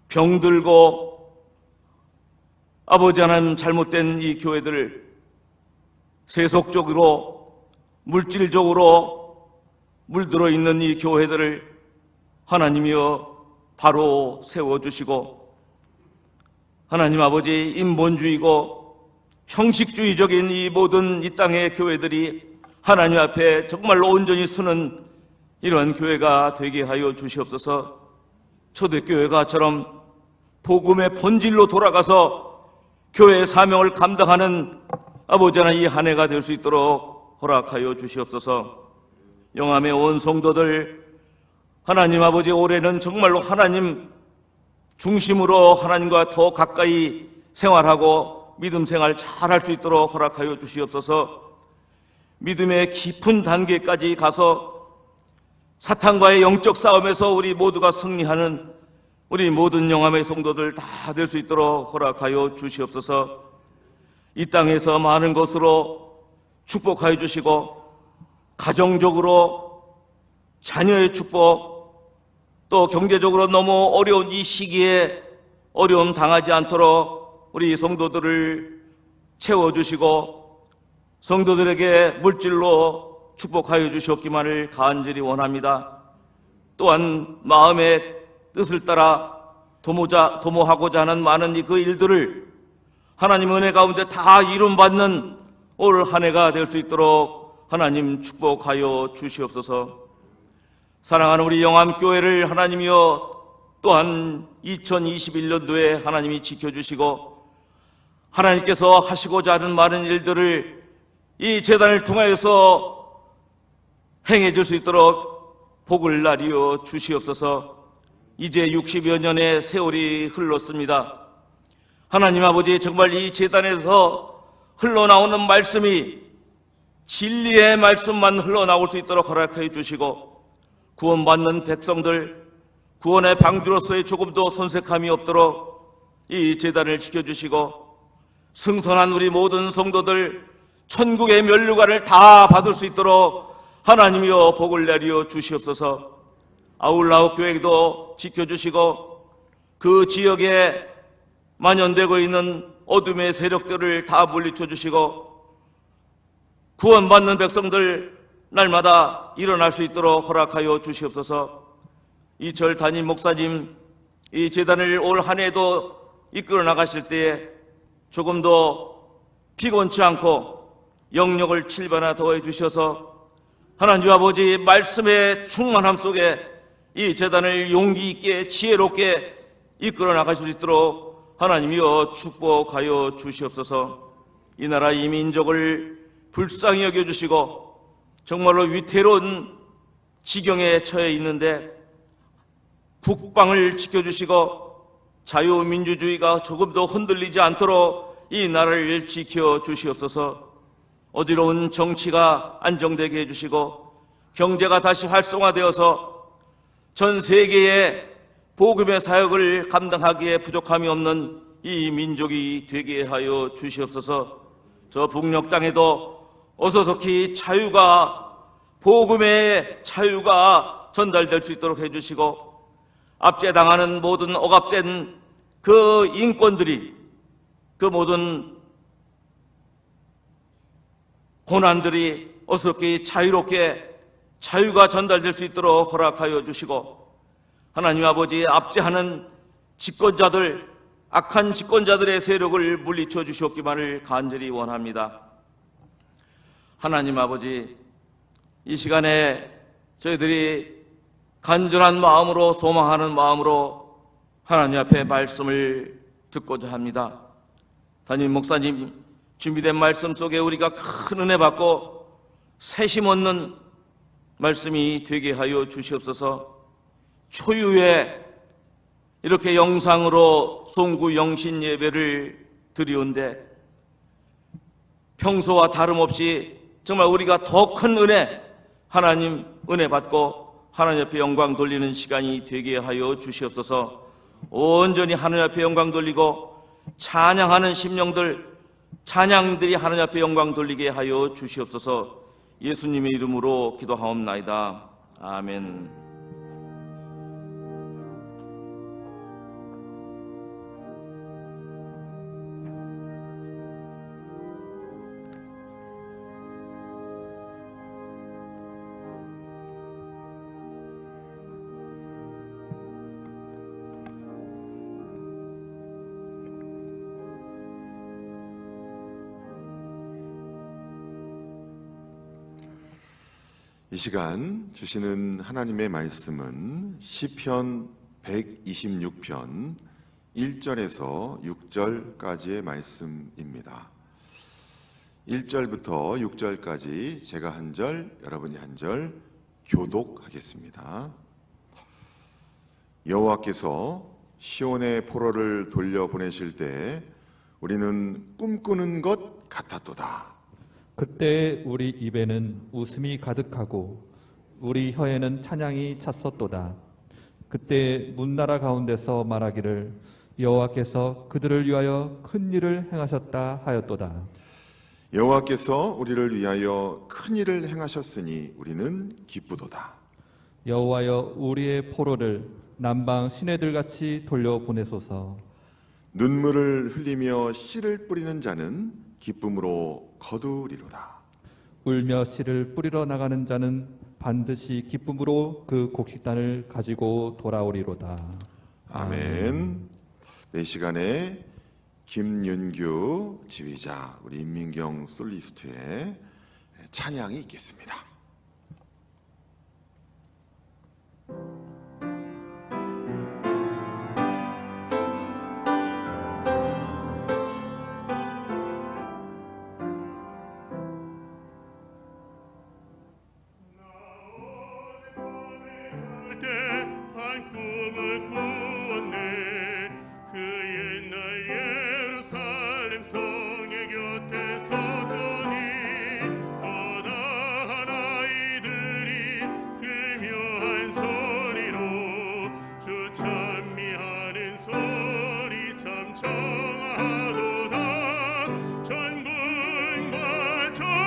병들고 아버지 하나님 잘못된 이 교회들을 세속적으로 물질적으로 물들어 있는 이 교회들을 하나님이여 바로 세워주시고, 하나님 아버지, 인본주의고 형식주의적인 이 모든 이 땅의 교회들이 하나님 앞에 정말로 온전히 서는 이런 교회가 되게 하여 주시옵소서. 초대교회가처럼 복음의 본질로 돌아가서 교회의 사명을 감당하는 아버지 하나님 이 한 해가 될 수 있도록 허락하여 주시옵소서. 영암의 온 성도들, 하나님 아버지, 올해는 정말로 하나님 중심으로 하나님과 더 가까이 생활하고 믿음 생활 잘할 수 있도록 허락하여 주시옵소서. 믿음의 깊은 단계까지 가서 사탄과의 영적 싸움에서 우리 모두가 승리하는 우리 모든 영암의 성도들 다 될 수 있도록 허락하여 주시옵소서. 이 땅에서 많은 것으로 축복하여 주시고, 가정적으로 자녀의 축복, 또 경제적으로 너무 어려운 이 시기에 어려움 당하지 않도록 우리 성도들을 채워주시고 성도들에게 물질로 축복하여 주시옵기만을 간절히 원합니다. 또한 마음의 뜻을 따라 도모하고자 하는 많은 그 일들을 하나님 은혜 가운데 다 이룸받는 올 한 해가 될 수 있도록 하나님 축복하여 주시옵소서. 사랑하는 우리 영암교회를 하나님이여 또한 2021년도에 하나님이 지켜주시고 하나님께서 하시고자 하는 많은 일들을 이 재단을 통하여서 행해 줄 수 있도록 복을 나리어 주시옵소서. 이제 60여 년의 세월이 흘렀습니다. 하나님 아버지, 정말 이 재단에서 흘러나오는 말씀이 진리의 말씀만 흘러나올 수 있도록 허락해 주시고 구원받는 백성들, 구원의 방주로서의 조금도 손색함이 없도록 이 재단을 지켜주시고 승선한 우리 모든 성도들 천국의 면류관을 다 받을 수 있도록 하나님이여 복을 내려 주시옵소서. 아울라우 교회도 지켜주시고 그 지역에 만연되고 있는 어둠의 세력들을 다 물리쳐 주시고 구원받는 백성들 날마다 일어날 수 있도록 허락하여 주시옵소서. 이철 담임 목사님, 이 재단을 올 한 해도 이끌어 나가실 때에 조금 더 피곤치 않고 영역을 7배나 더해 주셔서 하나님 아버지 말씀의 충만함 속에 이 재단을 용기 있게 지혜롭게 이끌어 나가실 수 있도록 하나님이여 축복하여 주시옵소서. 이 나라 이 민족을 불쌍히 여겨주시고 정말로 위태로운 지경에 처해 있는데 국방을 지켜주시고 자유민주주의가 조금 더 흔들리지 않도록 이 나라를 지켜주시옵소서. 어지러운 정치가 안정되게 해주시고 경제가 다시 활성화되어서 전 세계의 복음의 사역을 감당하기에 부족함이 없는 이 민족이 되게 하여 주시옵소서. 저 북녘 땅에도 어서속히 자유가, 복음의 자유가 전달될 수 있도록 해주시고 압제당하는 모든 억압된 그 인권들이, 그 모든 고난들이 어서속히 자유롭게 자유가 전달될 수 있도록 허락하여 주시고 하나님 아버지 압제하는 집권자들, 악한 집권자들의 세력을 물리쳐 주시옵기만을 간절히 원합니다. 하나님 아버지, 이 시간에 저희들이 간절한 마음으로 소망하는 마음으로 하나님 앞에 말씀을 듣고자 합니다. 담임 목사님 준비된 말씀 속에 우리가 큰 은혜 받고 세심 얻는 말씀이 되게 하여 주시옵소서. 초유의 이렇게 영상으로 송구 영신 예배를 드리운데 평소와 다름없이 정말 우리가 더 큰 은혜, 하나님 은혜 받고 하나님 앞에 영광 돌리는 시간이 되게 하여 주시옵소서. 온전히 하나님 앞에 영광 돌리고 찬양하는 심령들, 찬양들이 하나님 앞에 영광 돌리게 하여 주시옵소서. 예수님의 이름으로 기도하옵나이다. 아멘. 이 시간 주시는 하나님의 말씀은 시편 126편 1절에서 6절까지의 말씀입니다. 1절부터 6절까지 제가 한 절, 여러분이 한 절 교독하겠습니다. 여호와께서 시온의 포로를 돌려보내실 때 우리는 꿈꾸는 것 같았도다. 그때 우리 입에는 웃음이 가득하고 우리 혀에는 찬양이 찼었도다. 그때 문나라 가운데서 말하기를 여호와께서 그들을 위하여 큰 일을 행하셨다 하였도다. 여호와께서 우리를 위하여 큰 일을 행하셨으니 우리는 기쁘도다. 여호와여 우리의 포로를 남방 시내들같이 돌려보내소서. 눈물을 흘리며 씨를 뿌리는 자는 기쁨으로 거두리로다. 울며 씨를 뿌리러 나가는 자는 반드시 기쁨으로 그 곡식단을 가지고 돌아오리로다. 아멘. 이 시간에 김윤규 지휘자, 우리 임민경 솔리스트의 찬양이 있겠습니다. 몸을 구원내 그 옛날 예루살렘 성의 곁에 서더니 허다한 아이들이 그 묘한 소리로 주 찬미하는 소리 참 청하도다. 천군과 천사들이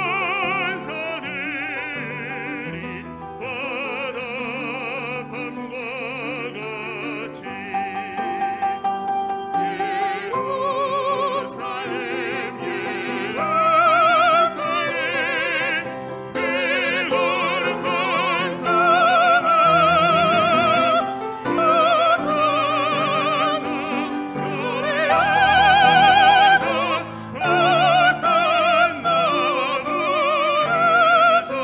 화답함과 같이 예루살렘 예루살렘 그 거룩한 성아 호산나 노래하자 호산나 부르자.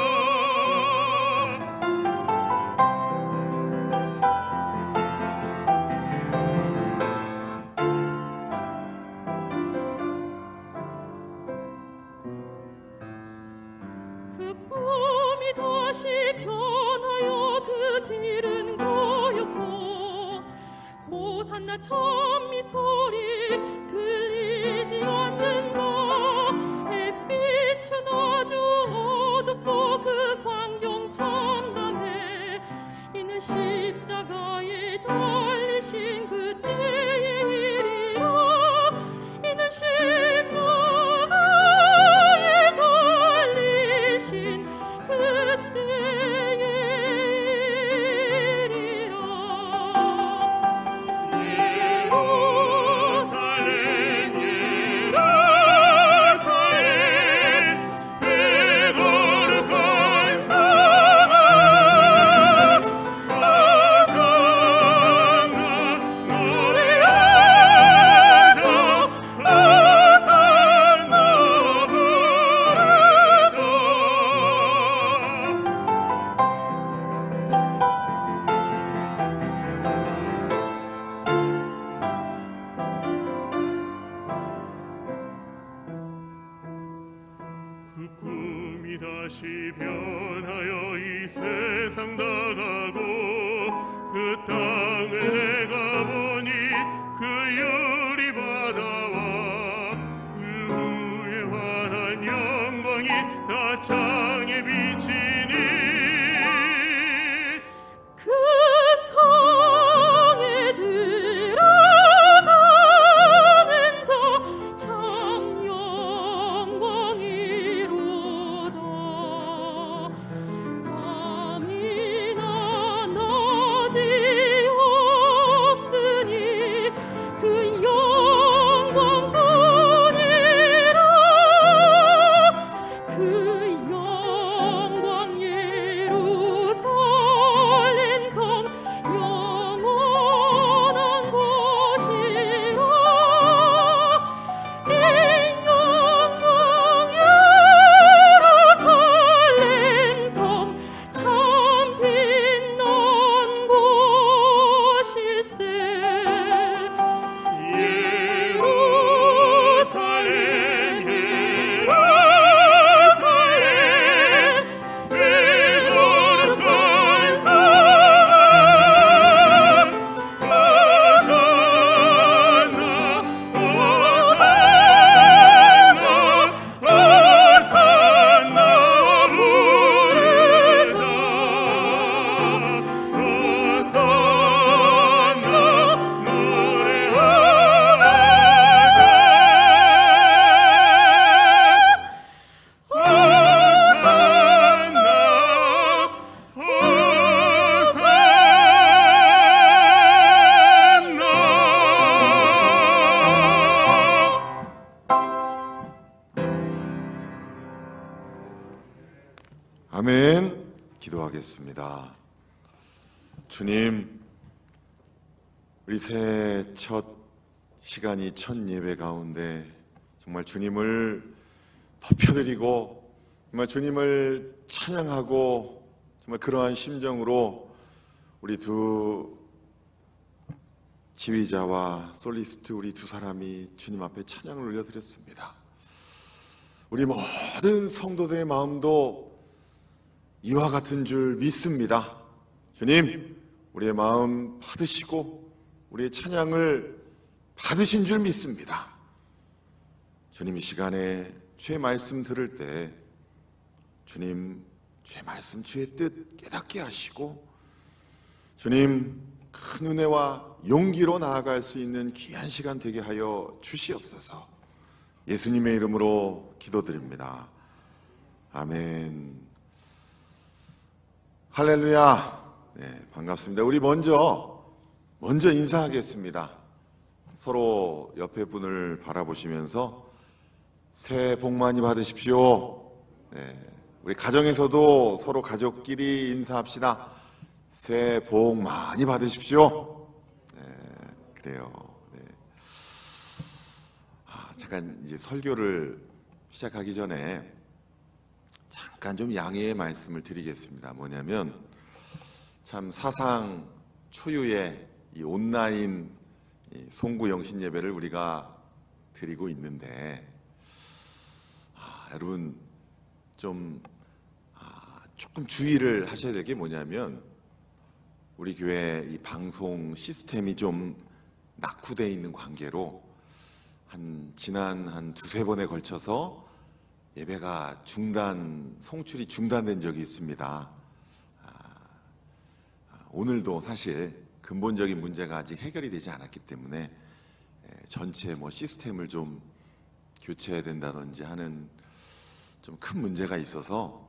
그 꿈이 다시 변하여 그 길은 고요고 호산나 찬미 소리 들리지 않는다. 햇빛은 아주 어둡고 그 광경 참담해. 이는 십자가에 달리신 그때의 일이라. 이는 십자가에 달리신 그때의 일이라. 예루살렘 예루살렘 그 거룩한 성아 호산나 노래하자 호산나 부르자. 그 꿈이 다시 변하여 이 세상 나가고 그 땅을 내가 보니 그 유리바다와 그 후에 환한 영광이 다 창에 비치니 그 성에 들어가는 자 참 영광이로다. 밤이나 낮이 없으니 그 영광뿐이라. 그 영광 예루살렘 성 영원한 곳이라. 이 영광 예루살렘 성 참 빛난 곳일세. 예루살렘 예루살렘 그 거룩한 성아 호산나 호산나 호산나 부르자. 호산나 아멘. 기도하겠습니다. 주님, 우리 새해 첫 시간이 첫 예배 가운데 정말 주님을 덮여드리고 정말 주님을 찬양하고 정말 그러한 심정으로 우리 두 지휘자와 솔리스트 우리 두 사람이 주님 앞에 찬양을 올려드렸습니다. 우리 모든 성도들의 마음도 이와 같은 줄 믿습니다. 주님, 우리의 마음 받으시고 우리의 찬양을 받으신 줄 믿습니다. 주님, 이 시간에 주의 말씀 들을 때 주님, 주의 말씀, 주의 뜻 깨닫게 하시고 주님, 큰 은혜와 용기로 나아갈 수 있는 귀한 시간 되게 하여 주시옵소서. 예수님의 이름으로 기도드립니다. 아멘. 할렐루야. 네, 반갑습니다. 우리 먼저 인사하겠습니다. 서로 옆에 분을 바라보시면서 새해 복 많이 받으십시오. 네, 우리 가정에서도 서로 가족끼리 인사합시다. 새해 복 많이 받으십시오. 네, 그래요. 네. 잠깐 이제 설교를 시작하기 전에 잠깐 좀 양해의 말씀을 드리겠습니다. 뭐냐면 참 사상 초유의 이 온라인 송구 영신 예배를 우리가 드리고 있는데 여러분 좀 조금 주의를 하셔야 될 게 뭐냐면 우리 교회 이 방송 시스템이 좀 낙후되어 있는 관계로 지난 한 두세 번에 걸쳐서 예배가 송출이 중단된 적이 있습니다. 오늘도 사실 근본적인 문제가 아직 해결이 되지 않았기 때문에 전체 시스템을 좀 교체해야 된다든지 하는 좀 큰 문제가 있어서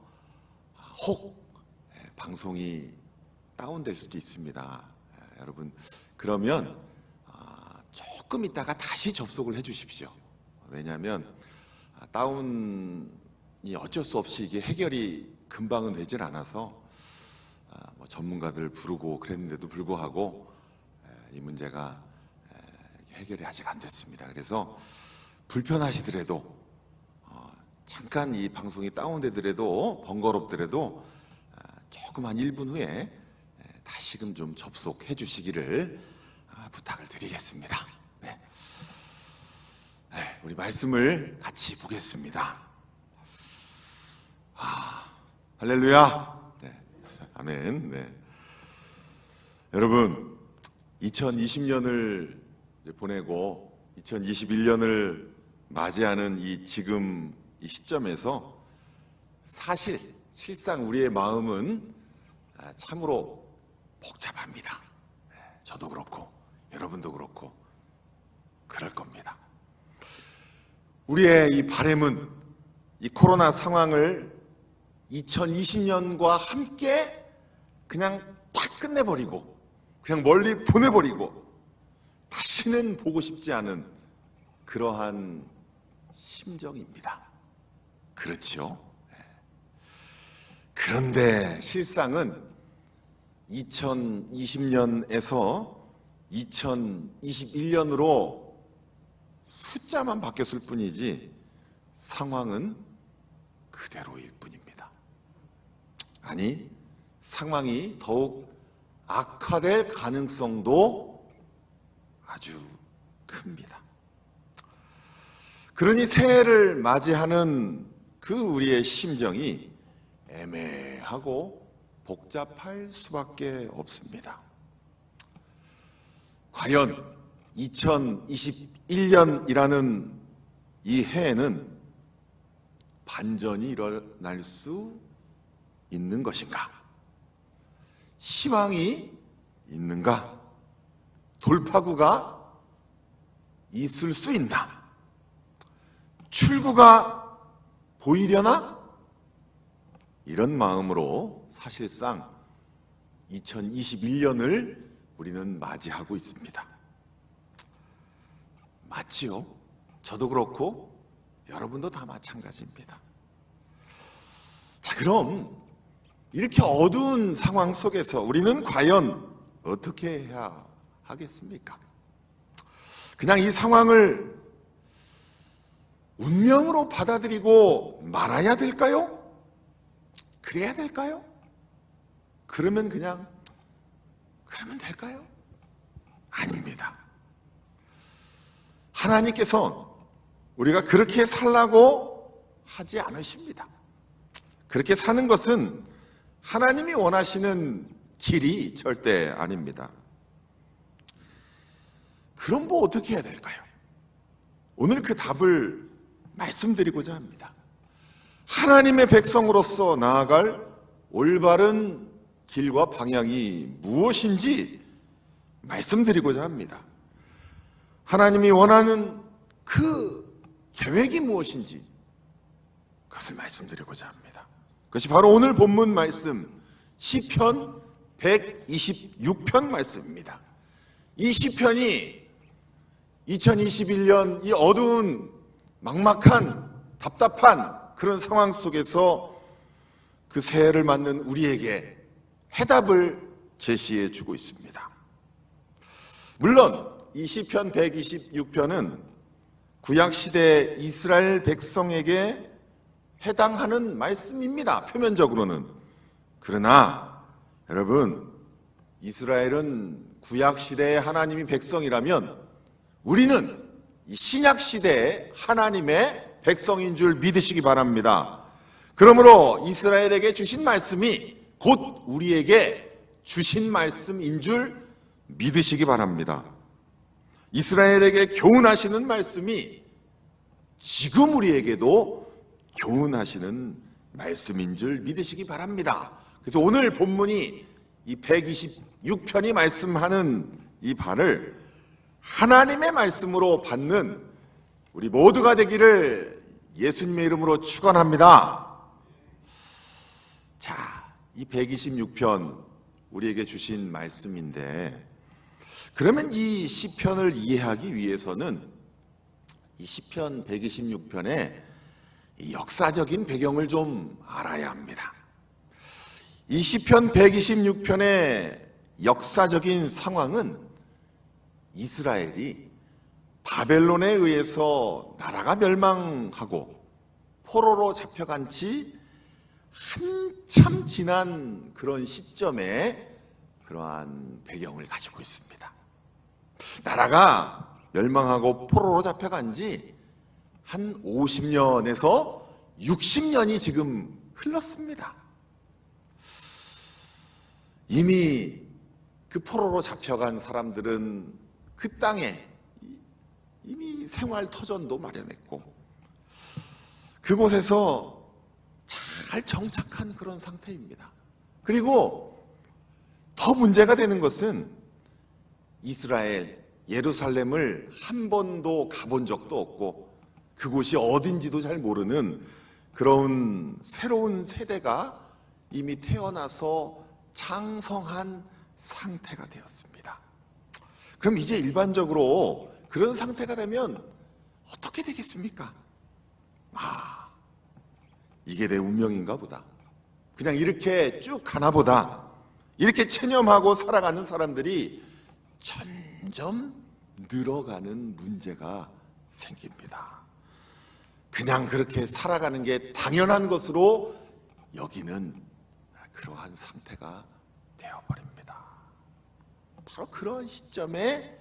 혹 방송이 다운될 수도 있습니다. 여러분, 그러면 조금 있다가 다시 접속을 해 주십시오. 왜냐하면 다운이 어쩔 수 없이 이게 해결이 금방은 되질 않아서 전문가들 부르고 그랬는데도 불구하고 이 문제가 해결이 아직 안 됐습니다. 그래서 불편하시더라도 잠깐 이 방송이 다운되더라도 번거롭더라도 조금 한 1분 후에 다시금 좀 접속해 주시기를 부탁을 드리겠습니다. 네. 우리 말씀을 같이 보겠습니다. 할렐루야. 네. 아멘. 네. 여러분, 2020년을 보내고 2021년을 맞이하는 지금 이 시점에서 실상 우리의 마음은 참으로 복잡합니다. 저도 그렇고 여러분도 그렇고 그럴 겁니다. 우리의 이 바람은 이 코로나 상황을 2020년과 함께 그냥 탁 끝내버리고 그냥 멀리 보내버리고 다시는 보고 싶지 않은 그러한 심정입니다. 그렇죠? 그런데 실상은 2020년에서 2021년으로 숫자만 바뀌었을 뿐이지 상황은 그대로일 뿐입니다. 아니, 상황이 더욱 악화될 가능성도 아주 큽니다. 그러니 새해를 맞이하는 그 우리의 심정이 애매하고 복잡할 수밖에 없습니다. 과연 2021년이라는 이 해에는 반전이 일어날 수 있는 것인가? 희망이 있는가? 돌파구가 있을 수 있나? 출구가 보이려나? 이런 마음으로 사실상 2021년을 우리는 맞이하고 있습니다. 맞지요? 저도 그렇고 여러분도 다 마찬가지입니다. 자, 그럼 이렇게 어두운 상황 속에서 우리는 과연 어떻게 해야 하겠습니까? 그냥 이 상황을 운명으로 받아들이고 말아야 될까요? 그래야 될까요? 그러면 될까요? 아닙니다. 하나님께서 우리가 그렇게 살라고 하지 않으십니다. 그렇게 사는 것은 하나님이 원하시는 길이 절대 아닙니다. 그럼 뭐 어떻게 해야 될까요? 오늘 그 답을 말씀드리고자 합니다. 하나님의 백성으로서 나아갈 올바른 길과 방향이 무엇인지 말씀드리고자 합니다. 하나님이 원하는 그 계획이 무엇인지 그것을 말씀드리고자 합니다. 그것이 바로 오늘 본문 말씀 시편 126편 말씀입니다. 이 시편이 2021년 이 어두운 막막한 답답한 그런 상황 속에서 그 새해를 맞는 우리에게 해답을 제시해 주고 있습니다. 물론 이 시편 126편은 구약시대 이스라엘 백성에게 해당하는 말씀입니다. 표면적으로는. 그러나 여러분, 이스라엘은 구약시대의 하나님이 백성이라면 우리는 이 신약시대의 하나님의 백성인 줄 믿으시기 바랍니다. 그러므로 이스라엘에게 주신 말씀이 곧 우리에게 주신 말씀인 줄 믿으시기 바랍니다. 이스라엘에게 교훈하시는 말씀이 지금 우리에게도 교훈하시는 말씀인 줄 믿으시기 바랍니다. 그래서 오늘 본문이 이 126편이 말씀하는 이 바를 하나님의 말씀으로 받는 우리 모두가 되기를 예수님의 이름으로 축원합니다. 자, 이 126편 우리에게 주신 말씀인데 그러면 이 시편을 이해하기 위해서는 이 시편 126편의 역사적인 배경을 좀 알아야 합니다. 이 시편 126편의 역사적인 상황은 이스라엘이 바벨론에 의해서 나라가 멸망하고 포로로 잡혀간 지 한참 지난 그런 시점에 그러한 배경을 가지고 있습니다. 나라가 멸망하고 포로로 잡혀간 지 한 50년에서 60년이 지금 흘렀습니다. 이미 그 포로로 잡혀간 사람들은 그 땅에 이미 생활 터전도 마련했고 그곳에서 잘 정착한 그런 상태입니다. 그리고 더 문제가 되는 것은 이스라엘, 예루살렘을 한 번도 가본 적도 없고 그곳이 어딘지도 잘 모르는 그런 새로운 세대가 이미 태어나서 장성한 상태가 되었습니다. 그럼 이제 일반적으로 그런 상태가 되면 어떻게 되겠습니까? 아, 이게 내 운명인가 보다. 그냥 이렇게 쭉 가나 보다. 이렇게 체념하고 살아가는 사람들이 점점 늘어가는 문제가 생깁니다. 그냥 그렇게 살아가는 게 당연한 것으로 여기는 그러한 상태가 되어버립니다. 바로 그런 시점의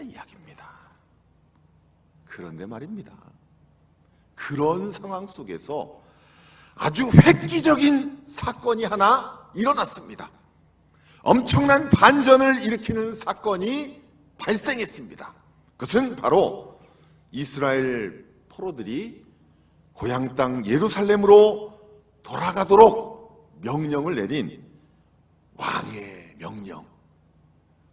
이야기입니다. 그런데 말입니다. 그런 상황 속에서 아주 획기적인 사건이 하나 일어났습니다. 엄청난 반전을 일으키는 사건이 발생했습니다. 그것은 바로 이스라엘 포로들이 고향 땅 예루살렘으로 돌아가도록 명령을 내린 왕의 명령.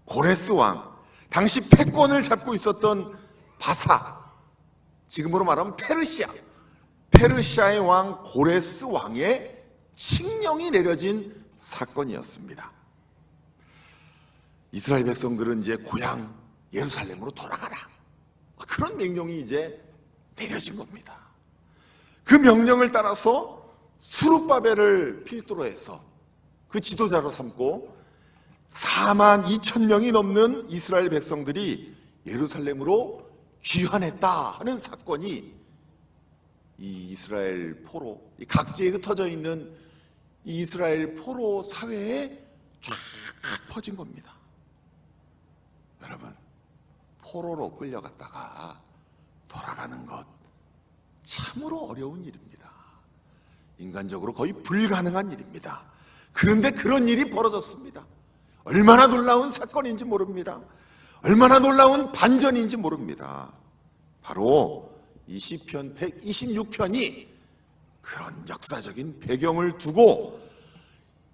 고레스 왕, 당시 패권을 잡고 있었던 바사, 지금으로 말하면 페르시아의 왕 고레스 왕의 칙령이 내려진 사건이었습니다. 이스라엘 백성들은 이제 고향 예루살렘으로 돌아가라. 그런 명령이 이제 내려진 겁니다. 그 명령을 따라서 스룹바벨을 필두로 해서 그 지도자로 삼고 4만 2천 명이 넘는 이스라엘 백성들이 예루살렘으로 귀환했다 하는 사건이 이 이스라엘 포로, 이 각지에 흩어져 있는 이 이스라엘 포로 사회에 쫙 퍼진 겁니다. 여러분, 포로로 끌려갔다가 돌아가는 것 참으로 어려운 일입니다. 인간적으로 거의 불가능한 일입니다. 그런데 그런 일이 벌어졌습니다. 얼마나 놀라운 사건인지 모릅니다. 얼마나 놀라운 반전인지 모릅니다. 바로 이 시편 126편이 그런 역사적인 배경을 두고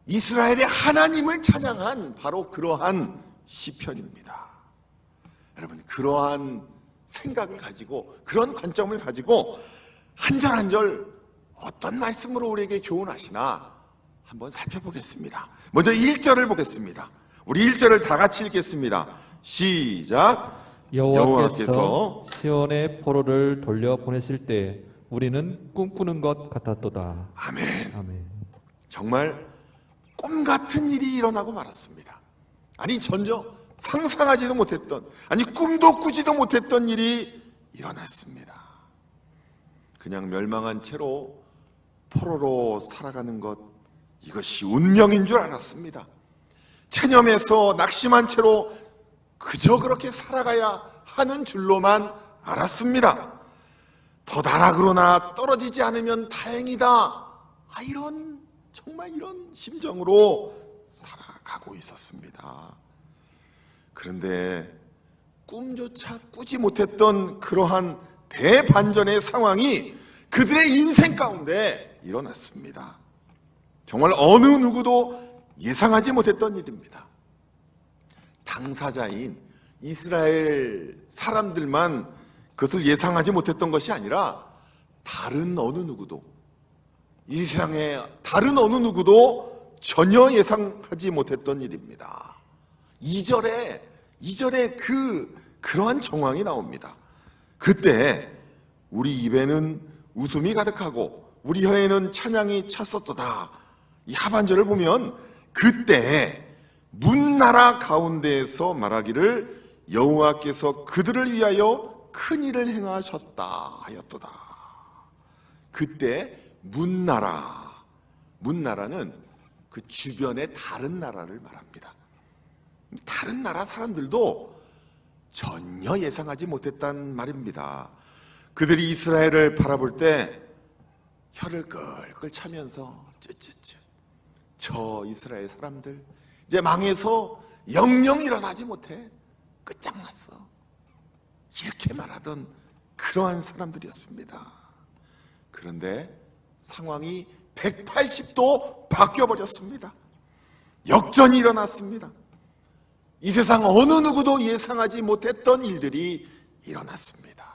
이스라엘의 하나님을 찬양한 바로 그러한 시편입니다. 여러분, 그러한 생각을 가지고, 그런 관점을 가지고 한 절 한 절 어떤 말씀으로 우리에게 교훈하시나 한번 살펴보겠습니다. 먼저 1절을 보겠습니다. 우리 1절을 다 같이 읽겠습니다. 시작. 여호와께서 시온의 포로를 돌려 보내실 때 우리는 꿈꾸는 것 같았도다. 아멘. 아멘. 정말 꿈 같은 일이 일어나고 말았습니다. 아니, 전혀 상상하지도 못했던, 아니 꿈도 꾸지도 못했던 일이 일어났습니다. 그냥 멸망한 채로 포로로 살아가는 것, 이것이 운명인 줄 알았습니다. 체념해서 낙심한 채로 그저 그렇게 살아가야 하는 줄로만 알았습니다. 더 나락으로나 떨어지지 않으면 다행이다. 정말 이런 심정으로 살아가고 있었습니다. 그런데 꿈조차 꾸지 못했던 그러한 대반전의 상황이 그들의 인생 가운데 일어났습니다. 정말 어느 누구도 예상하지 못했던 일입니다. 당사자인 이스라엘 사람들만 그것을 예상하지 못했던 것이 아니라 다른 어느 누구도, 이 세상에 다른 어느 누구도 전혀 예상하지 못했던 일입니다. 2절에 그러한 정황이 나옵니다. 그때 우리 입에는 웃음이 가득하고 우리 혀에는 찬양이 찼었도다. 이 하반절을 보면 그때 문나라 가운데에서 말하기를 여호와께서 그들을 위하여 큰 일을 행하셨다 하였도다. 그때 문나라는 그 주변의 다른 나라를 말합니다. 다른 나라 사람들도 전혀 예상하지 못했단 말입니다. 그들이 이스라엘을 바라볼 때 혀를 끌끌 차면서 쯧쯧쯧, 저 이스라엘 사람들 이제 망해서 영영 일어나지 못해 끝장났어, 이렇게 말하던 그러한 사람들이었습니다. 그런데 상황이 180도 바뀌어버렸습니다. 역전이 일어났습니다. 이 세상 어느 누구도 예상하지 못했던 일들이 일어났습니다.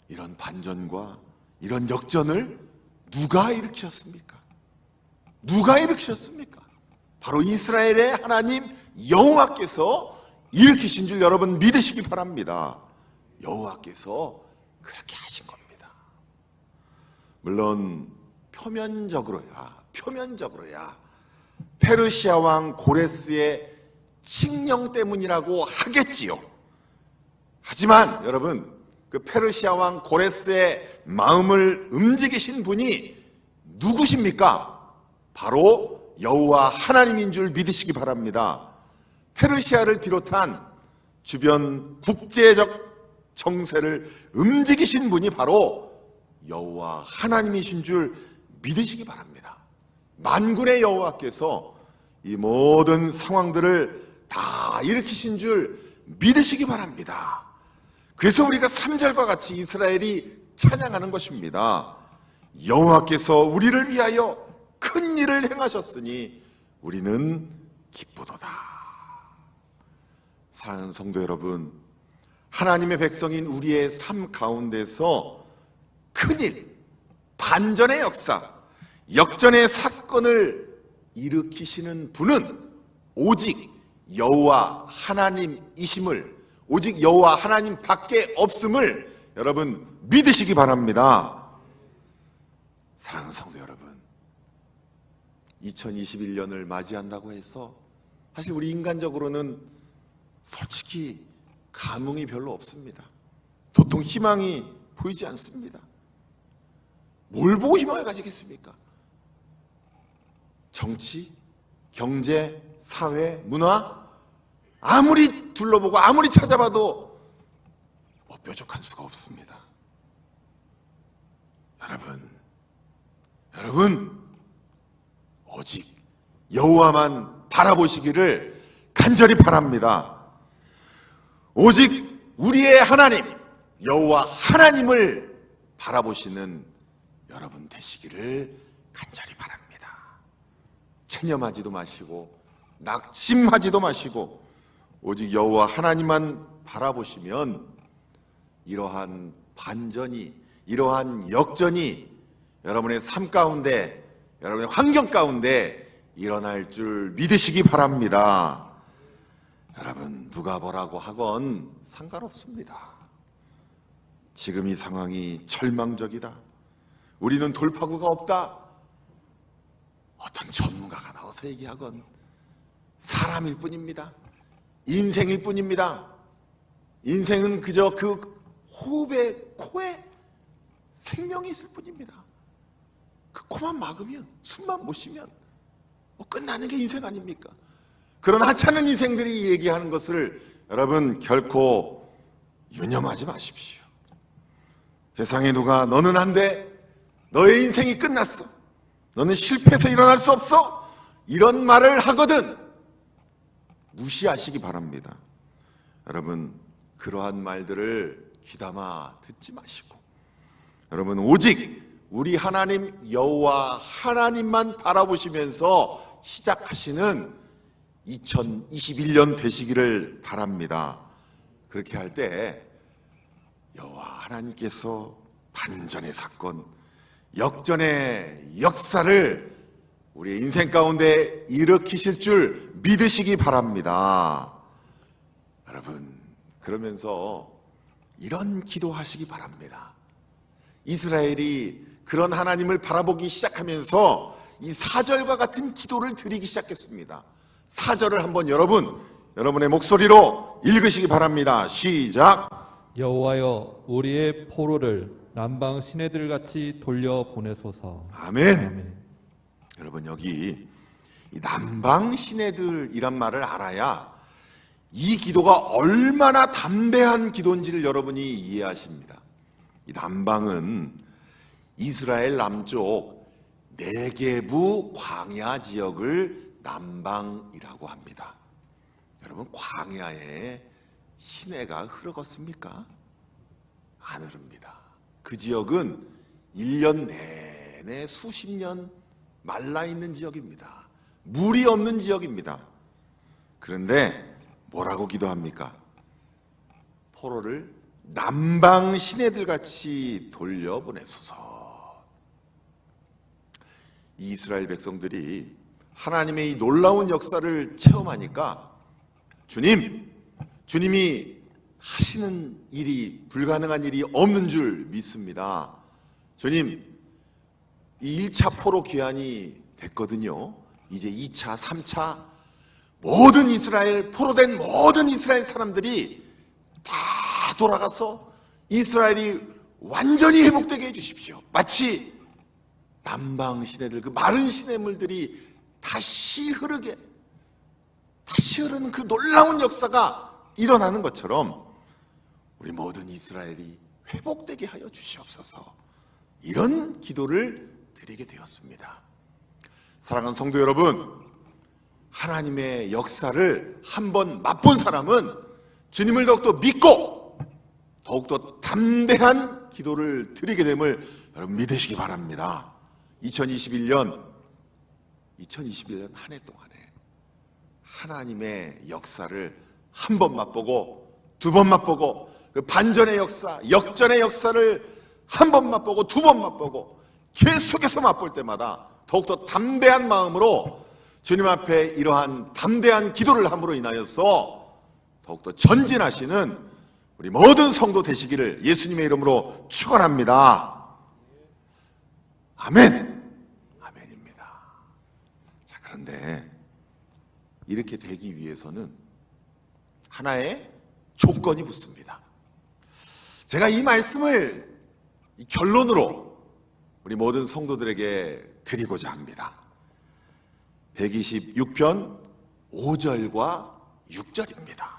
이런 반전과 이런 역전을 누가 일으키셨습니까? 누가 일으키셨습니까? 바로 이스라엘의 하나님 여호와께서 일으키신 줄 여러분 믿으시기 바랍니다. 여호와께서 그렇게 하신 겁니다. 물론 표면적으로야 페르시아 왕 고레스의 칙령 때문이라고 하겠지요. 하지만 여러분, 그 페르시아 왕 고레스의 마음을 움직이신 분이 누구십니까? 바로 여호와 하나님인 줄 믿으시기 바랍니다. 페르시아를 비롯한 주변 국제적 정세를 움직이신 분이 바로 여호와 하나님이신 줄 믿으시기 바랍니다. 만군의 여호와께서 이 모든 상황들을 다 일으키신 줄 믿으시기 바랍니다. 그래서 우리가 3절과 같이 이스라엘이 찬양하는 것입니다. 여호와께서 우리를 위하여 큰 일을 행하셨으니 우리는 기쁘도다. 사랑하는 성도 여러분, 하나님의 백성인 우리의 삶 가운데서 큰일, 반전의 역사, 역전의 사건을 일으키시는 분은 오직 여호와 하나님이심을, 오직 여호와 하나님 밖에 없음을 여러분 믿으시기 바랍니다. 사랑하는 성도 여러분, 2021년을 맞이한다고 해서 사실 우리 인간적으로는 솔직히 감흥이 별로 없습니다. 도통 희망이 보이지 않습니다. 뭘 보고 희망을 가지겠습니까? 정치, 경제, 사회, 문화, 아무리 둘러보고 아무리 찾아봐도 뭐 뾰족한 수가 없습니다. 여러분, 여호와만 바라보시기를 간절히 바랍니다. 오직 우리의 하나님 여호와 하나님을 바라보시는 여러분 되시기를 간절히 바랍니다. 체념하지도 마시고 낙심하지도 마시고 오직 여호와 하나님만 바라보시면 이러한 반전이, 이러한 역전이 여러분의 삶 가운데, 여러분의 환경 가운데 일어날 줄 믿으시기 바랍니다. 여러분, 누가 뭐라고 하건 상관없습니다. 지금 이 상황이 절망적이다, 우리는 돌파구가 없다, 어떤 전문가가 나와서 얘기하건 사람일 뿐입니다. 인생일 뿐입니다. 인생은 그저 그 호흡에, 코에 생명이 있을 뿐입니다. 그 코만 막으면, 숨만 못 쉬면 끝나는 게 인생 아닙니까? 그런 하찮은 인생들이 얘기하는 것을 여러분 결코 유념하지 마십시오. 세상에 누가 너는 안 돼, 너의 인생이 끝났어, 너는 실패해서 일어날 수 없어, 이런 말을 하거든 무시하시기 바랍니다. 여러분, 그러한 말들을 귀담아 듣지 마시고 여러분 오직 우리 하나님 여호와 하나님만 바라보시면서 시작하시는 2021년 되시기를 바랍니다. 그렇게 할 때 여호와 하나님께서 반전의 사건, 역전의 역사를 우리의 인생 가운데 일으키실 줄 믿으시기 바랍니다. 여러분, 그러면서 이런 기도하시기 바랍니다. 이스라엘이 그런 하나님을 바라보기 시작하면서 이 4절과 같은 기도를 드리기 시작했습니다. 4절을 한번 여러분의 목소리로 읽으시기 바랍니다. 시작. 여호와여 우리의 포로를 남방 시내들 같이 돌려 보내소서. 아멘. 아멘. 여러분, 여기 이 남방 시내들이란 말을 알아야 이 기도가 얼마나 담대한 기도인지를 여러분이 이해하십니다. 이 남방은 이스라엘 남쪽 네게부 광야 지역을 남방이라고 합니다. 여러분, 광야에 시내가 흐르겠습니까? 안 흐릅니다. 그 지역은 1년 내내 수십 년 말라있는 지역입니다. 물이 없는 지역입니다. 그런데 뭐라고 기도합니까? 포로를 남방 시내들같이 돌려보내소서. 이 이스라엘 백성들이 하나님의 이 놀라운 역사를 체험하니까 주님이 하시는 일이, 불가능한 일이 없는 줄 믿습니다. 주님, 이 1차 포로 귀환이 됐거든요. 이제 2차, 3차 모든 이스라엘, 포로된 모든 이스라엘 사람들이 다 돌아가서 이스라엘이 완전히 회복되게 해주십시오. 마치 남방 시내들, 그 마른 시냇물들이 다시 흐르는 그 놀라운 역사가 일어나는 것처럼 우리 모든 이스라엘이 회복되게 하여 주시옵소서. 이런 기도를 드리게 되었습니다. 사랑하는 성도 여러분, 하나님의 역사를 한번 맛본 사람은 주님을 더욱더 믿고 더욱더 담대한 기도를 드리게 됨을 여러분 믿으시기 바랍니다. 2021년 한 해 동안에 하나님의 역사를 한 번 맛보고, 두 번 맛보고, 그 반전의 역사, 역전의 역사를 한 번 맛보고, 두 번 맛보고, 계속해서 맛볼 때마다 더욱더 담대한 마음으로 주님 앞에 이러한 담대한 기도를 함으로 인하여서 더욱더 전진하시는 우리 모든 성도 되시기를 예수님의 이름으로 축원합니다. 아멘. 아멘입니다. 자, 그런데 이렇게 되기 위해서는 하나의 조건이 붙습니다. 제가 이 말씀을 이 결론으로 우리 모든 성도들에게 드리고자 합니다. 126편 5절과 6절입니다.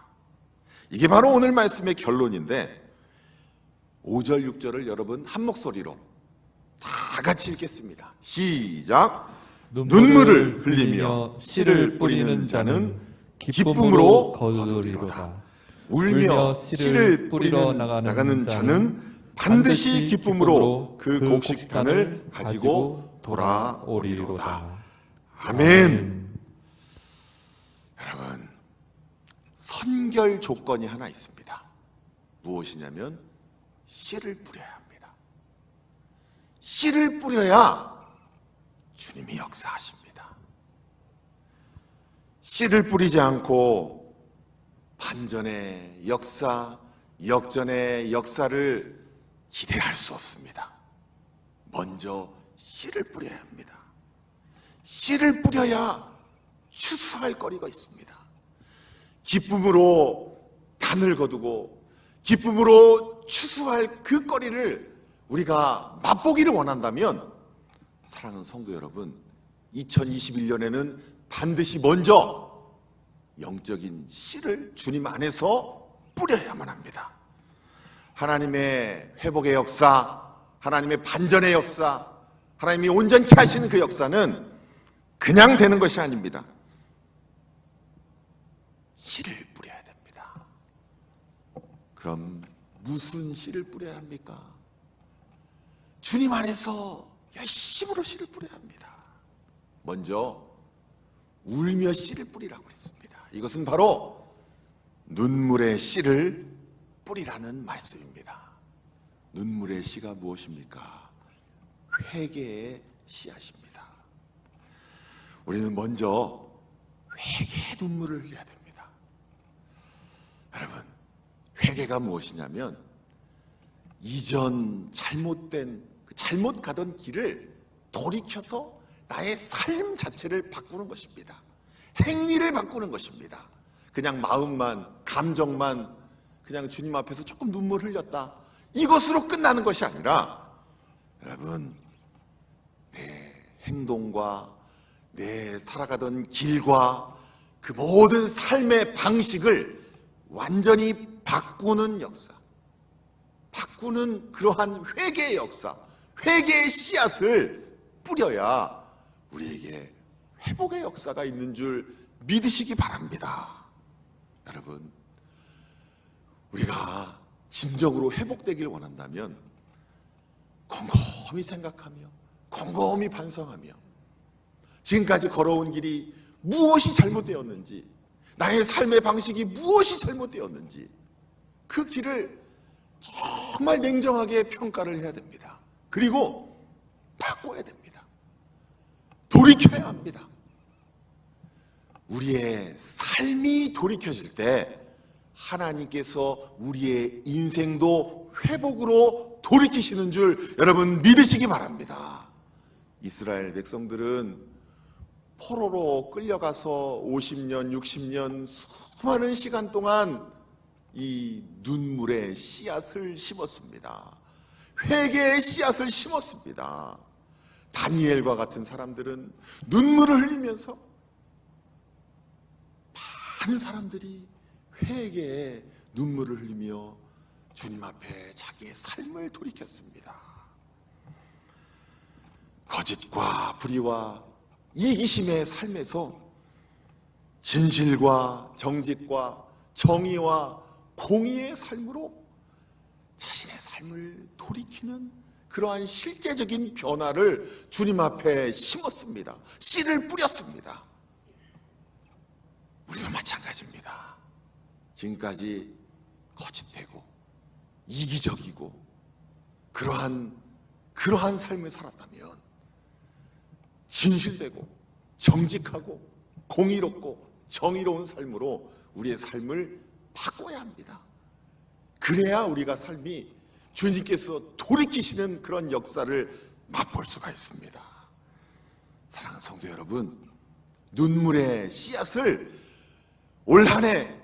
이게 바로 오늘 말씀의 결론인데 5절, 6절을 여러분 한 목소리로 다 같이 읽겠습니다. 시작. 눈물을 흘리며 씨를 뿌리는 자는 기쁨으로 거두리로다. 울며 씨를 뿌리러 나가는 자는 반드시 기쁨으로 그 곡식단을 가지고 돌아오리로다. 아멘. 여러분, 선결 조건이 하나 있습니다. 무엇이냐면 씨를 뿌려야 합니다. 씨를 뿌려야 주님이 역사하십니다. 씨를 뿌리지 않고 반전의 역사, 역전의 역사를 기대할 수 없습니다. 먼저 씨를 뿌려야 합니다. 씨를 뿌려야 추수할 거리가 있습니다. 기쁨으로 단을 거두고 기쁨으로 추수할 그 거리를 우리가 맛보기를 원한다면, 사랑하는 성도 여러분, 2021년에는 반드시 먼저 영적인 씨를 주님 안에서 뿌려야만 합니다. 하나님의 회복의 역사, 하나님의 반전의 역사, 하나님이 온전케 하시는 그 역사는 그냥 되는 것이 아닙니다. 씨를 뿌려야 됩니다. 그럼 무슨 씨를 뿌려야 합니까? 주님 안에서 열심으로 씨를 뿌려야 합니다. 먼저 울며 씨를 뿌리라고 했습니다. 이것은 바로 눈물의 씨를 뿌리라는 말씀입니다. 눈물의 씨가 무엇입니까? 회개의 씨앗입니다. 우리는 먼저 회개의 눈물을 흘려야 됩니다. 여러분, 회개가 무엇이냐면 이전 잘못된, 잘못 가던 길을 돌이켜서 나의 삶 자체를 바꾸는 것입니다. 행위를 바꾸는 것입니다. 그냥 마음만, 감정만 그냥 주님 앞에서 조금 눈물 흘렸다, 이것으로 끝나는 것이 아니라, 여러분, 내 행동과 내 살아가던 길과 그 모든 삶의 방식을 완전히 바꾸는 역사, 바꾸는 그러한 회개의 역사, 회개의 씨앗을 뿌려야 우리에게 회복의 역사가 있는 줄 믿으시기 바랍니다. 여러분, 우리가 진정으로 회복되길 원한다면 곰곰이 생각하며 곰곰이 반성하며 지금까지 걸어온 길이 무엇이 잘못되었는지, 나의 삶의 방식이 무엇이 잘못되었는지 그 길을 정말 냉정하게 평가를 해야 됩니다. 그리고 바꿔야 됩니다. 돌이켜야 합니다. 우리의 삶이 돌이켜질 때 하나님께서 우리의 인생도 회복으로 돌이키시는 줄 여러분 믿으시기 바랍니다. 이스라엘 백성들은 포로로 끌려가서 50년, 60년 수많은 시간 동안 이 눈물의 씨앗을 심었습니다. 회개의 씨앗을 심었습니다. 다니엘과 같은 사람들은 눈물을 흘리면서 많은 사람들이 회개의 눈물을 흘리며 주님 앞에 자기의 삶을 돌이켰습니다. 거짓과 불의와 이기심의 삶에서 진실과 정직과 정의와 공의의 삶으로 자신의 삶을 돌이키는 그러한 실제적인 변화를 주님 앞에 심었습니다. 씨를 뿌렸습니다. 우리도 마찬가지입니다. 지금까지 거짓되고 이기적이고 그러한 삶을 살았다면 진실되고 정직하고 공의롭고 정의로운 삶으로 우리의 삶을 바꿔야 합니다. 그래야 우리가 삶이 주님께서 돌이키시는 그런 역사를 맛볼 수가 있습니다. 사랑하는 성도 여러분, 눈물의 씨앗을 올 한 해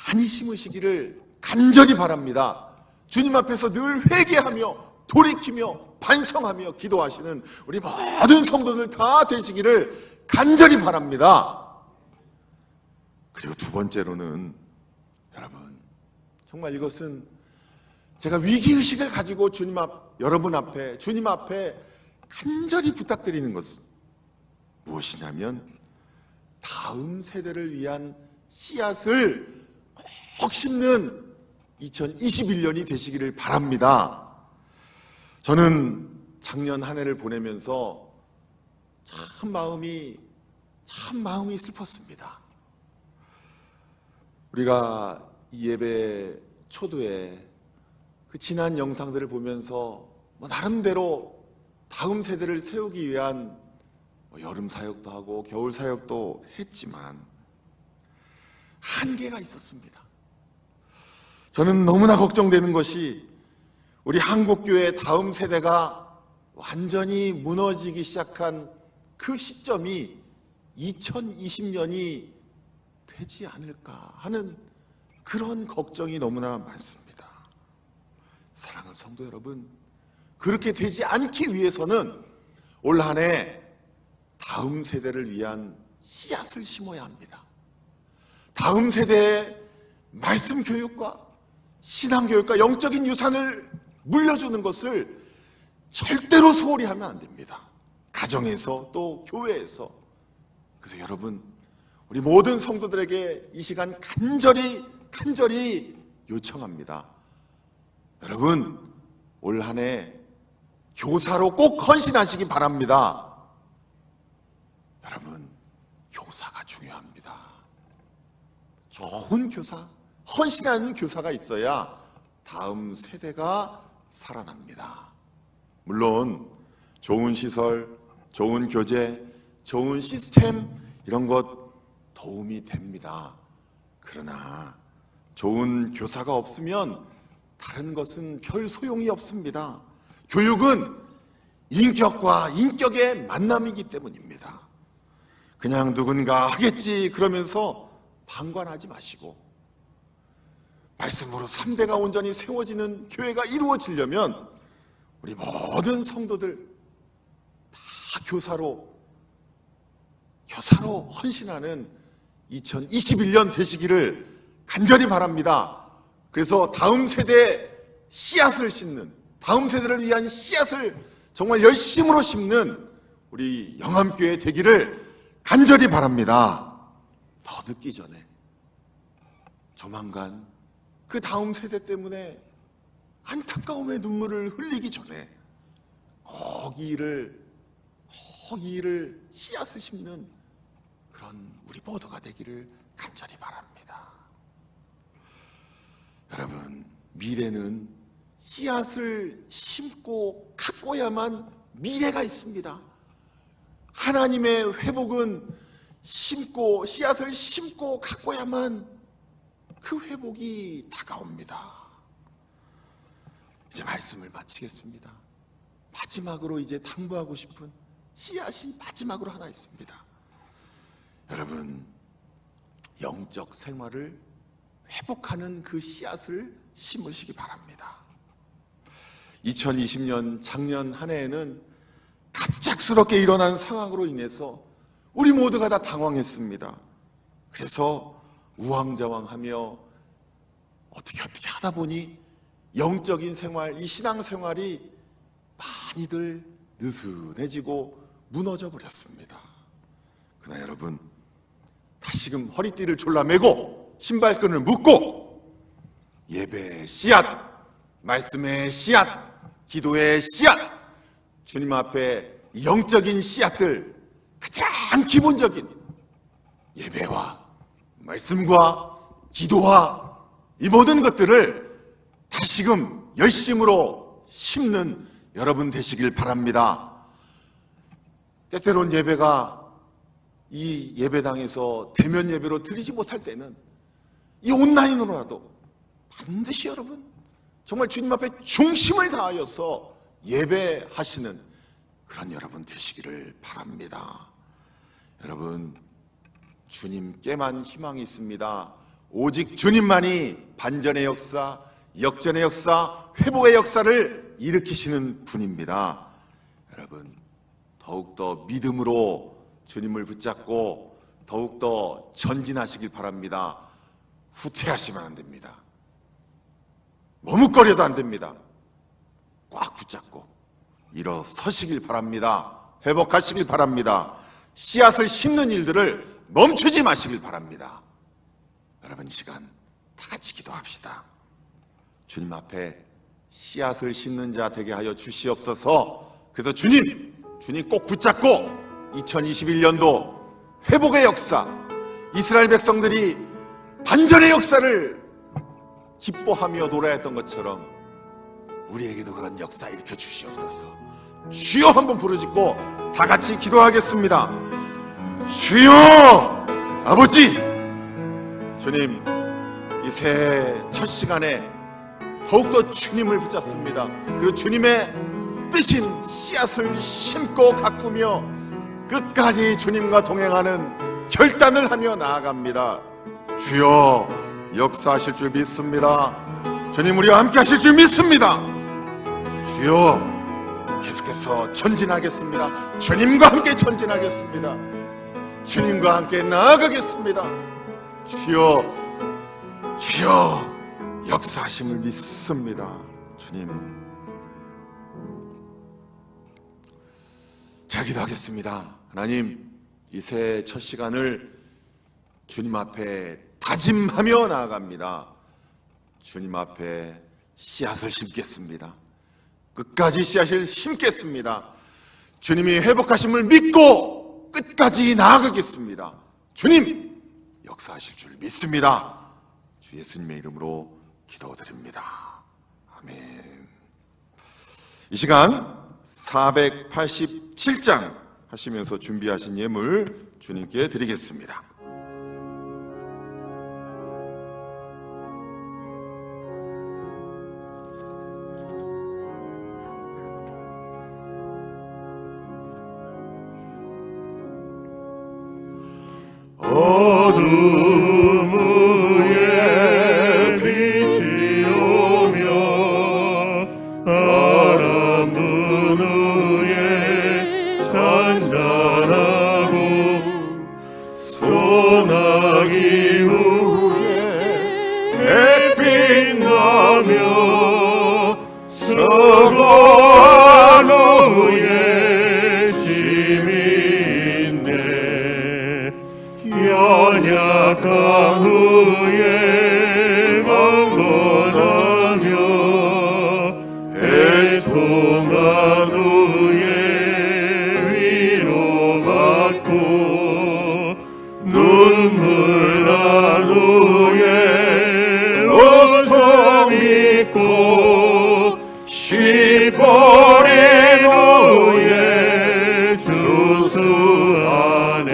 많이 심으시기를 간절히 바랍니다. 주님 앞에서 늘 회개하며 돌이키며 반성하며 기도하시는 우리 모든 성도들 다 되시기를 간절히 바랍니다. 그리고 두 번째로는, 여러분, 정말 이것은 제가 위기의식을 가지고 여러분 앞에, 주님 앞에 간절히 부탁드리는 것은, 무엇이냐면 다음 세대를 위한 씨앗을 꼭 심는 2021년이 되시기를 바랍니다. 저는 작년 한 해를 보내면서 참 마음이 슬펐습니다. 우리가 이 예배 초두에 그 지난 영상들을 보면서 나름대로 다음 세대를 세우기 위한 여름 사역도 하고 겨울 사역도 했지만 한계가 있었습니다. 저는 너무나 걱정되는 것이 우리 한국교회 다음 세대가 완전히 무너지기 시작한 그 시점이 2020년이 되지 않을까 하는 그런 걱정이 너무나 많습니다. 사랑하는 성도 여러분, 그렇게 되지 않기 위해서는 올 한 해 다음 세대를 위한 씨앗을 심어야 합니다. 다음 세대의 말씀 교육과 신앙 교육과 영적인 유산을 물려주는 것을 절대로 소홀히 하면 안 됩니다. 가정에서 또 교회에서. 그래서 여러분, 우리 모든 성도들에게 이 시간 간절히 요청합니다. 여러분, 올 한 해 교사로 꼭 헌신하시기 바랍니다. 여러분, 교사가 중요합니다. 좋은 교사, 헌신하는 교사가 있어야 다음 세대가 살아납니다. 물론 좋은 시설, 좋은 교재, 좋은 시스템 이런 것 도움이 됩니다. 그러나 좋은 교사가 없으면 다른 것은 별 소용이 없습니다. 교육은 인격과 인격의 만남이기 때문입니다. 그냥 누군가 하겠지 그러면서 방관하지 마시고 말씀으로 3대가 온전히 세워지는 교회가 이루어지려면 우리 모든 성도들 다 교사로 헌신하는 2021년 되시기를 간절히 바랍니다. 그래서 다음 세대에 씨앗을 심는, 다음 세대를 위한 씨앗을 정말 열심으로 심는 우리 영암교회 되기를 간절히 바랍니다. 더 늦기 전에 조만간 그 다음 세대 때문에 안타까움의 눈물을 흘리기 전에 거기를 씨앗을 심는 그런 우리 모두가 되기를 간절히 바랍니다. 여러분, 미래는 씨앗을 심고 가꿔야만 미래가 있습니다. 하나님의 회복은 씨앗을 심고 가꿔야만 그 회복이 다가옵니다. 이제 말씀을 마치겠습니다. 마지막으로 이제 당부하고 싶은 씨앗이 마지막으로 하나 있습니다. 여러분, 영적 생활을 회복하는 그 씨앗을 심으시기 바랍니다. 2020년 작년 한 해에는 갑작스럽게 일어난 상황으로 인해서 우리 모두가 다 당황했습니다. 그래서 우왕좌왕하며 어떻게 하다 보니 영적인 생활, 이 신앙생활이 많이들 느슨해지고 무너져 버렸습니다. 그러나 여러분, 다시금 허리띠를 졸라매고 신발끈을 묶고 예배의 씨앗, 말씀의 씨앗, 기도의 씨앗, 주님 앞에 영적인 씨앗들, 가장 기본적인 예배와 말씀과 기도와 이 모든 것들을 다시금 열심으로 심는 여러분 되시길 바랍니다. 때때론 예배가 이 예배당에서 대면 예배로 드리지 못할 때는 이 온라인으로라도 반드시 여러분 정말 주님 앞에 중심을 다하여서 예배하시는 그런 여러분 되시기를 바랍니다. 여러분, 주님께만 희망이 있습니다. 오직 주님만이 반전의 역사, 역전의 역사, 회복의 역사를 일으키시는 분입니다. 여러분, 더욱더 믿음으로 주님을 붙잡고 더욱더 전진하시길 바랍니다. 후퇴하시면 안 됩니다. 머뭇거려도 안 됩니다. 꽉 붙잡고 일어서시길 바랍니다. 회복하시길 바랍니다. 씨앗을 심는 일들을 멈추지 마시길 바랍니다. 여러분, 이 시간 다 같이 기도합시다. 주님 앞에 씨앗을 심는 자 되게 하여 주시옵소서. 그래서 주님 꼭 붙잡고 2021년도 회복의 역사, 이스라엘 백성들이 반전의 역사를 기뻐하며 노래했던 것처럼 우리에게도 그런 역사 일으켜 주시옵소서. 주여 한번 부르짖고 다 같이 기도하겠습니다. 주여! 아버지! 주님, 이 새해 첫 시간에 더욱더 주님을 붙잡습니다. 그리고 주님의 뜻인 씨앗을 심고 가꾸며 끝까지 주님과 동행하는 결단을 하며 나아갑니다. 주여, 역사하실 줄 믿습니다. 주님, 우리와 함께 하실 줄 믿습니다. 주여, 계속해서 전진하겠습니다. 주님과 함께 전진하겠습니다. 주님과 함께 나아가겠습니다. 주여, 역사하심을 믿습니다. 주님, 자, 기도하겠습니다. 하나님, 이 새해 첫 시간을 주님 앞에 다짐하며 나아갑니다. 주님 앞에 씨앗을 심겠습니다. 끝까지 씨앗을 심겠습니다. 주님이 회복하심을 믿고 끝까지 나아가겠습니다. 주님, 역사하실 줄 믿습니다. 주 예수님의 이름으로 기도드립니다. 아멘. 이 시간 487장 하시면서 준비하신 예물 주님께 드리겠습니다. 어둠 위에 빛이 오며 바람 부는 위에 잔잔하고 소나기 후에 햇빛 나며 서거한 후에 심이 있네. 연약한 후에 강건하며 애통한 후에 위로받고 눈물 난 후에 웃음 있고 시버린 후에 주수 안에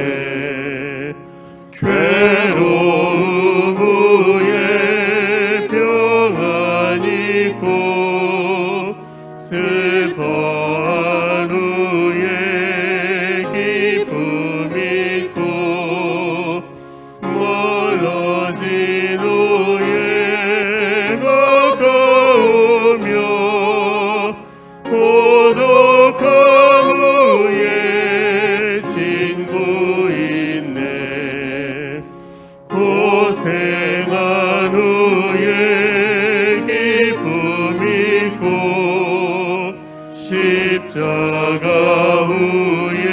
괴로움 후에 평안 있고 슬퍼한 후에 기쁨 있고 멀어진 후에 가까우며 고독한 후에 친구 있네. 고생한 후에 기쁨 있고 십자가 후에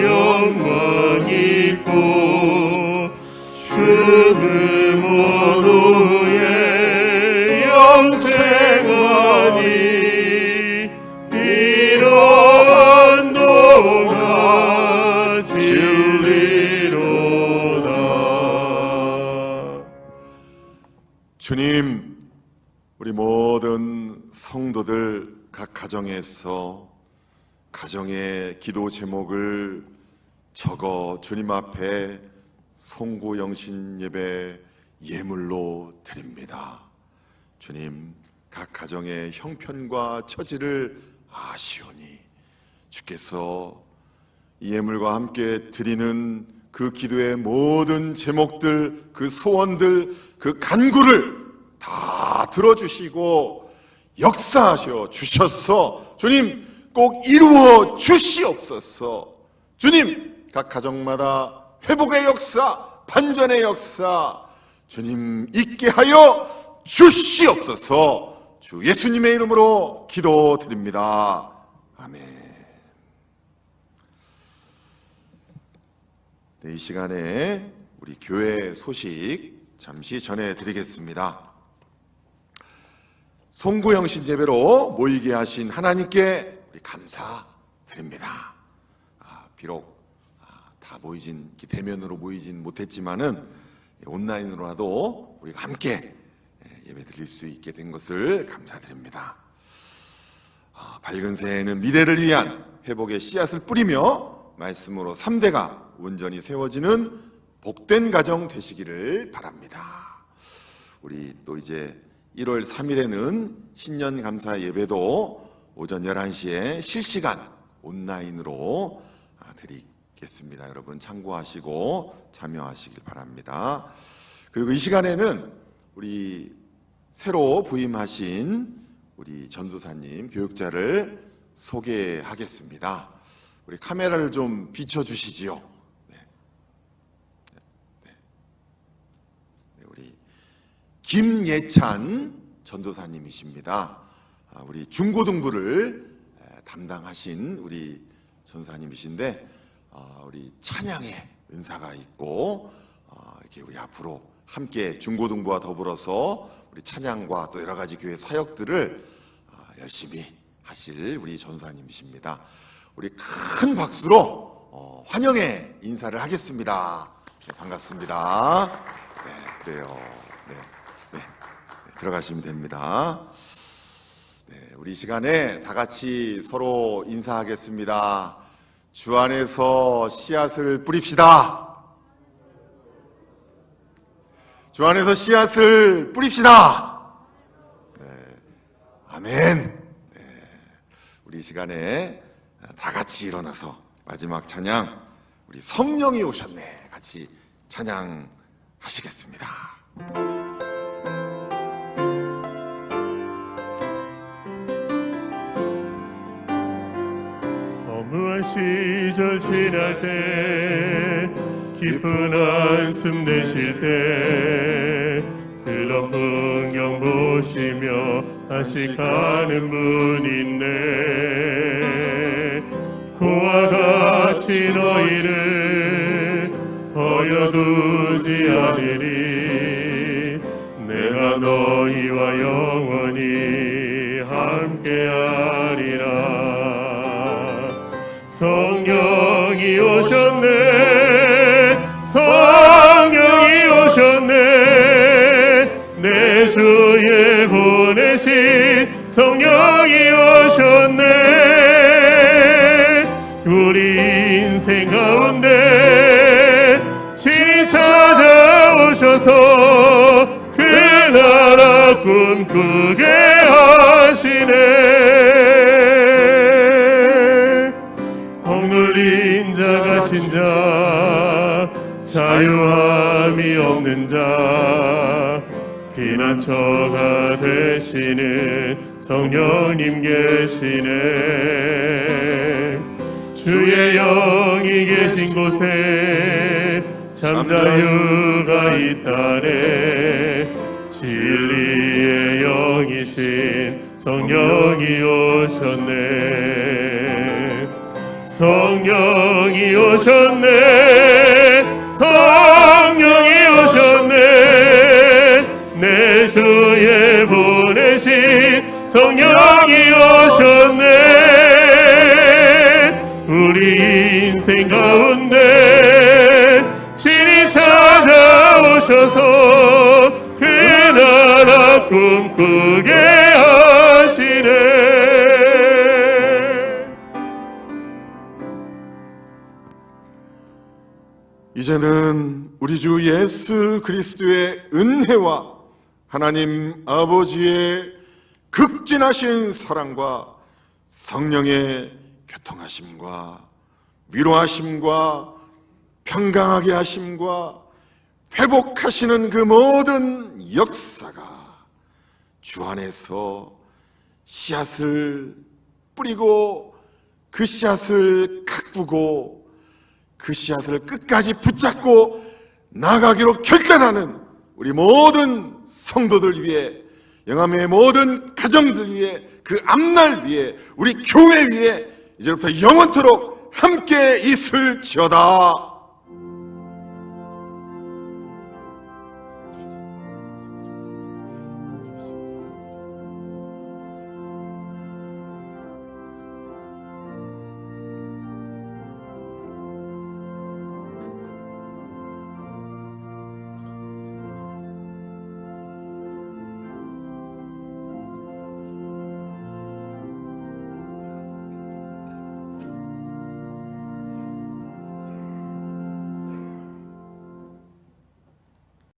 영광 있고 죽음 후에 영생하니 이러한 도가 진리로다. 주님, 우리 모든 성도들 각 가정에서 가정의 기도 제목을 적어 주님 앞에 송구영신 예배 예물로 드립니다. 주님, 각 가정의 형편과 처지를 아시오니 주께서 이 예물과 함께 드리는 그 기도의 모든 제목들, 그 소원들, 그 간구를 다 들어주시고 역사하셔 주셔서 주님 꼭 이루어 주시옵소서. 주님, 각 가정마다 회복의 역사, 반전의 역사 주님 있게 하여 주시옵소서. 주 예수님의 이름으로 기도드립니다. 아멘. 네, 이 시간에 우리 교회 소식 잠시 전해드리겠습니다. 송구영신 예배로 모이게 하신 하나님께 우리 감사드립니다. 비록 다 대면으로 모이진 못했지만은 온라인으로라도 우리가 함께 예배 드릴 수 있게 된 것을 감사드립니다. 밝은 새해에는 미래를 위한 회복의 씨앗을 뿌리며 말씀으로 3대가 온전히 세워지는 복된 가정 되시기를 바랍니다. 우리 또 이제 1월 3일에는 신년 감사 예배도 오전 11시에 실시간 온라인으로 드리겠습니다. 여러분 참고하시고 참여하시길 바랍니다. 그리고 이 시간에는 우리 새로 부임하신 우리 전도사님 교육자를 소개하겠습니다. 우리 카메라를 좀 비춰주시지요. 우리 김예찬 전도사님이십니다. 우리 중고등부를 담당하신 우리 전도사님이신데 우리 찬양의 은사가 있고 이렇게 우리 앞으로 함께 중고등부와 더불어서 우리 찬양과 또 여러 가지 교회 사역들을 열심히 하실 우리 전도사님이십니다. 우리 큰 박수로 환영의 인사를 하겠습니다. 네, 반갑습니다. 네, 그래요. 네, 들어가시면 됩니다. 네, 우리 시간에 다 같이 서로 인사하겠습니다. 주 안에서 씨앗을 뿌립시다. 주 안에서 씨앗을 뿌립시다. 네, 아멘. 네, 우리 시간에 다 같이 일어나서 마지막 찬양 우리 성령이 오셨네 같이 찬양하시겠습니다. 허무한 시절 지날 때 깊은 한숨 내쉴 때 그런 풍경 보시며 다시 가는 분 있네. 고와 같이 너희를 버려두지 않으리. 내가 너희와 영원히 함께하리라. 성령이 오셨네. 성령이 오셨네. 내 주에 보내신 성령이 오셨네. 우리 인생 가운데 친히 찾아오셔서 그 나라 꿈꾸게 하시네. 억눌린 자 갇힌 자 자유함이 없는 자 피난처가 되시는 성령님 계시네. 주의 영이 계신 곳에 참 자유가 있다네. 진리의 영이신 성령이 오셨네. 성령이 오셨네. 성령이 오셨네. 내 주에 보내신 성령이 오셨네. 우리 인생 가운데 친히 찾아오셔서 그 나라 꿈꾸게 하시네. 이제는 우리 주 예수 그리스도의 은혜와 하나님 아버지의 극진하신 사랑과 성령의 교통하심과 위로하심과 평강하게 하심과 회복하시는 그 모든 역사가 주 안에서 씨앗을 뿌리고 그 씨앗을 가꾸고 그 씨앗을 끝까지 붙잡고 나가기로 결단하는 우리 모든 성도들 위해, 영암의 모든 가정들 위해, 그 앞날 위해, 우리 교회 위해 이제부터 영원토록 함께 있을지어다.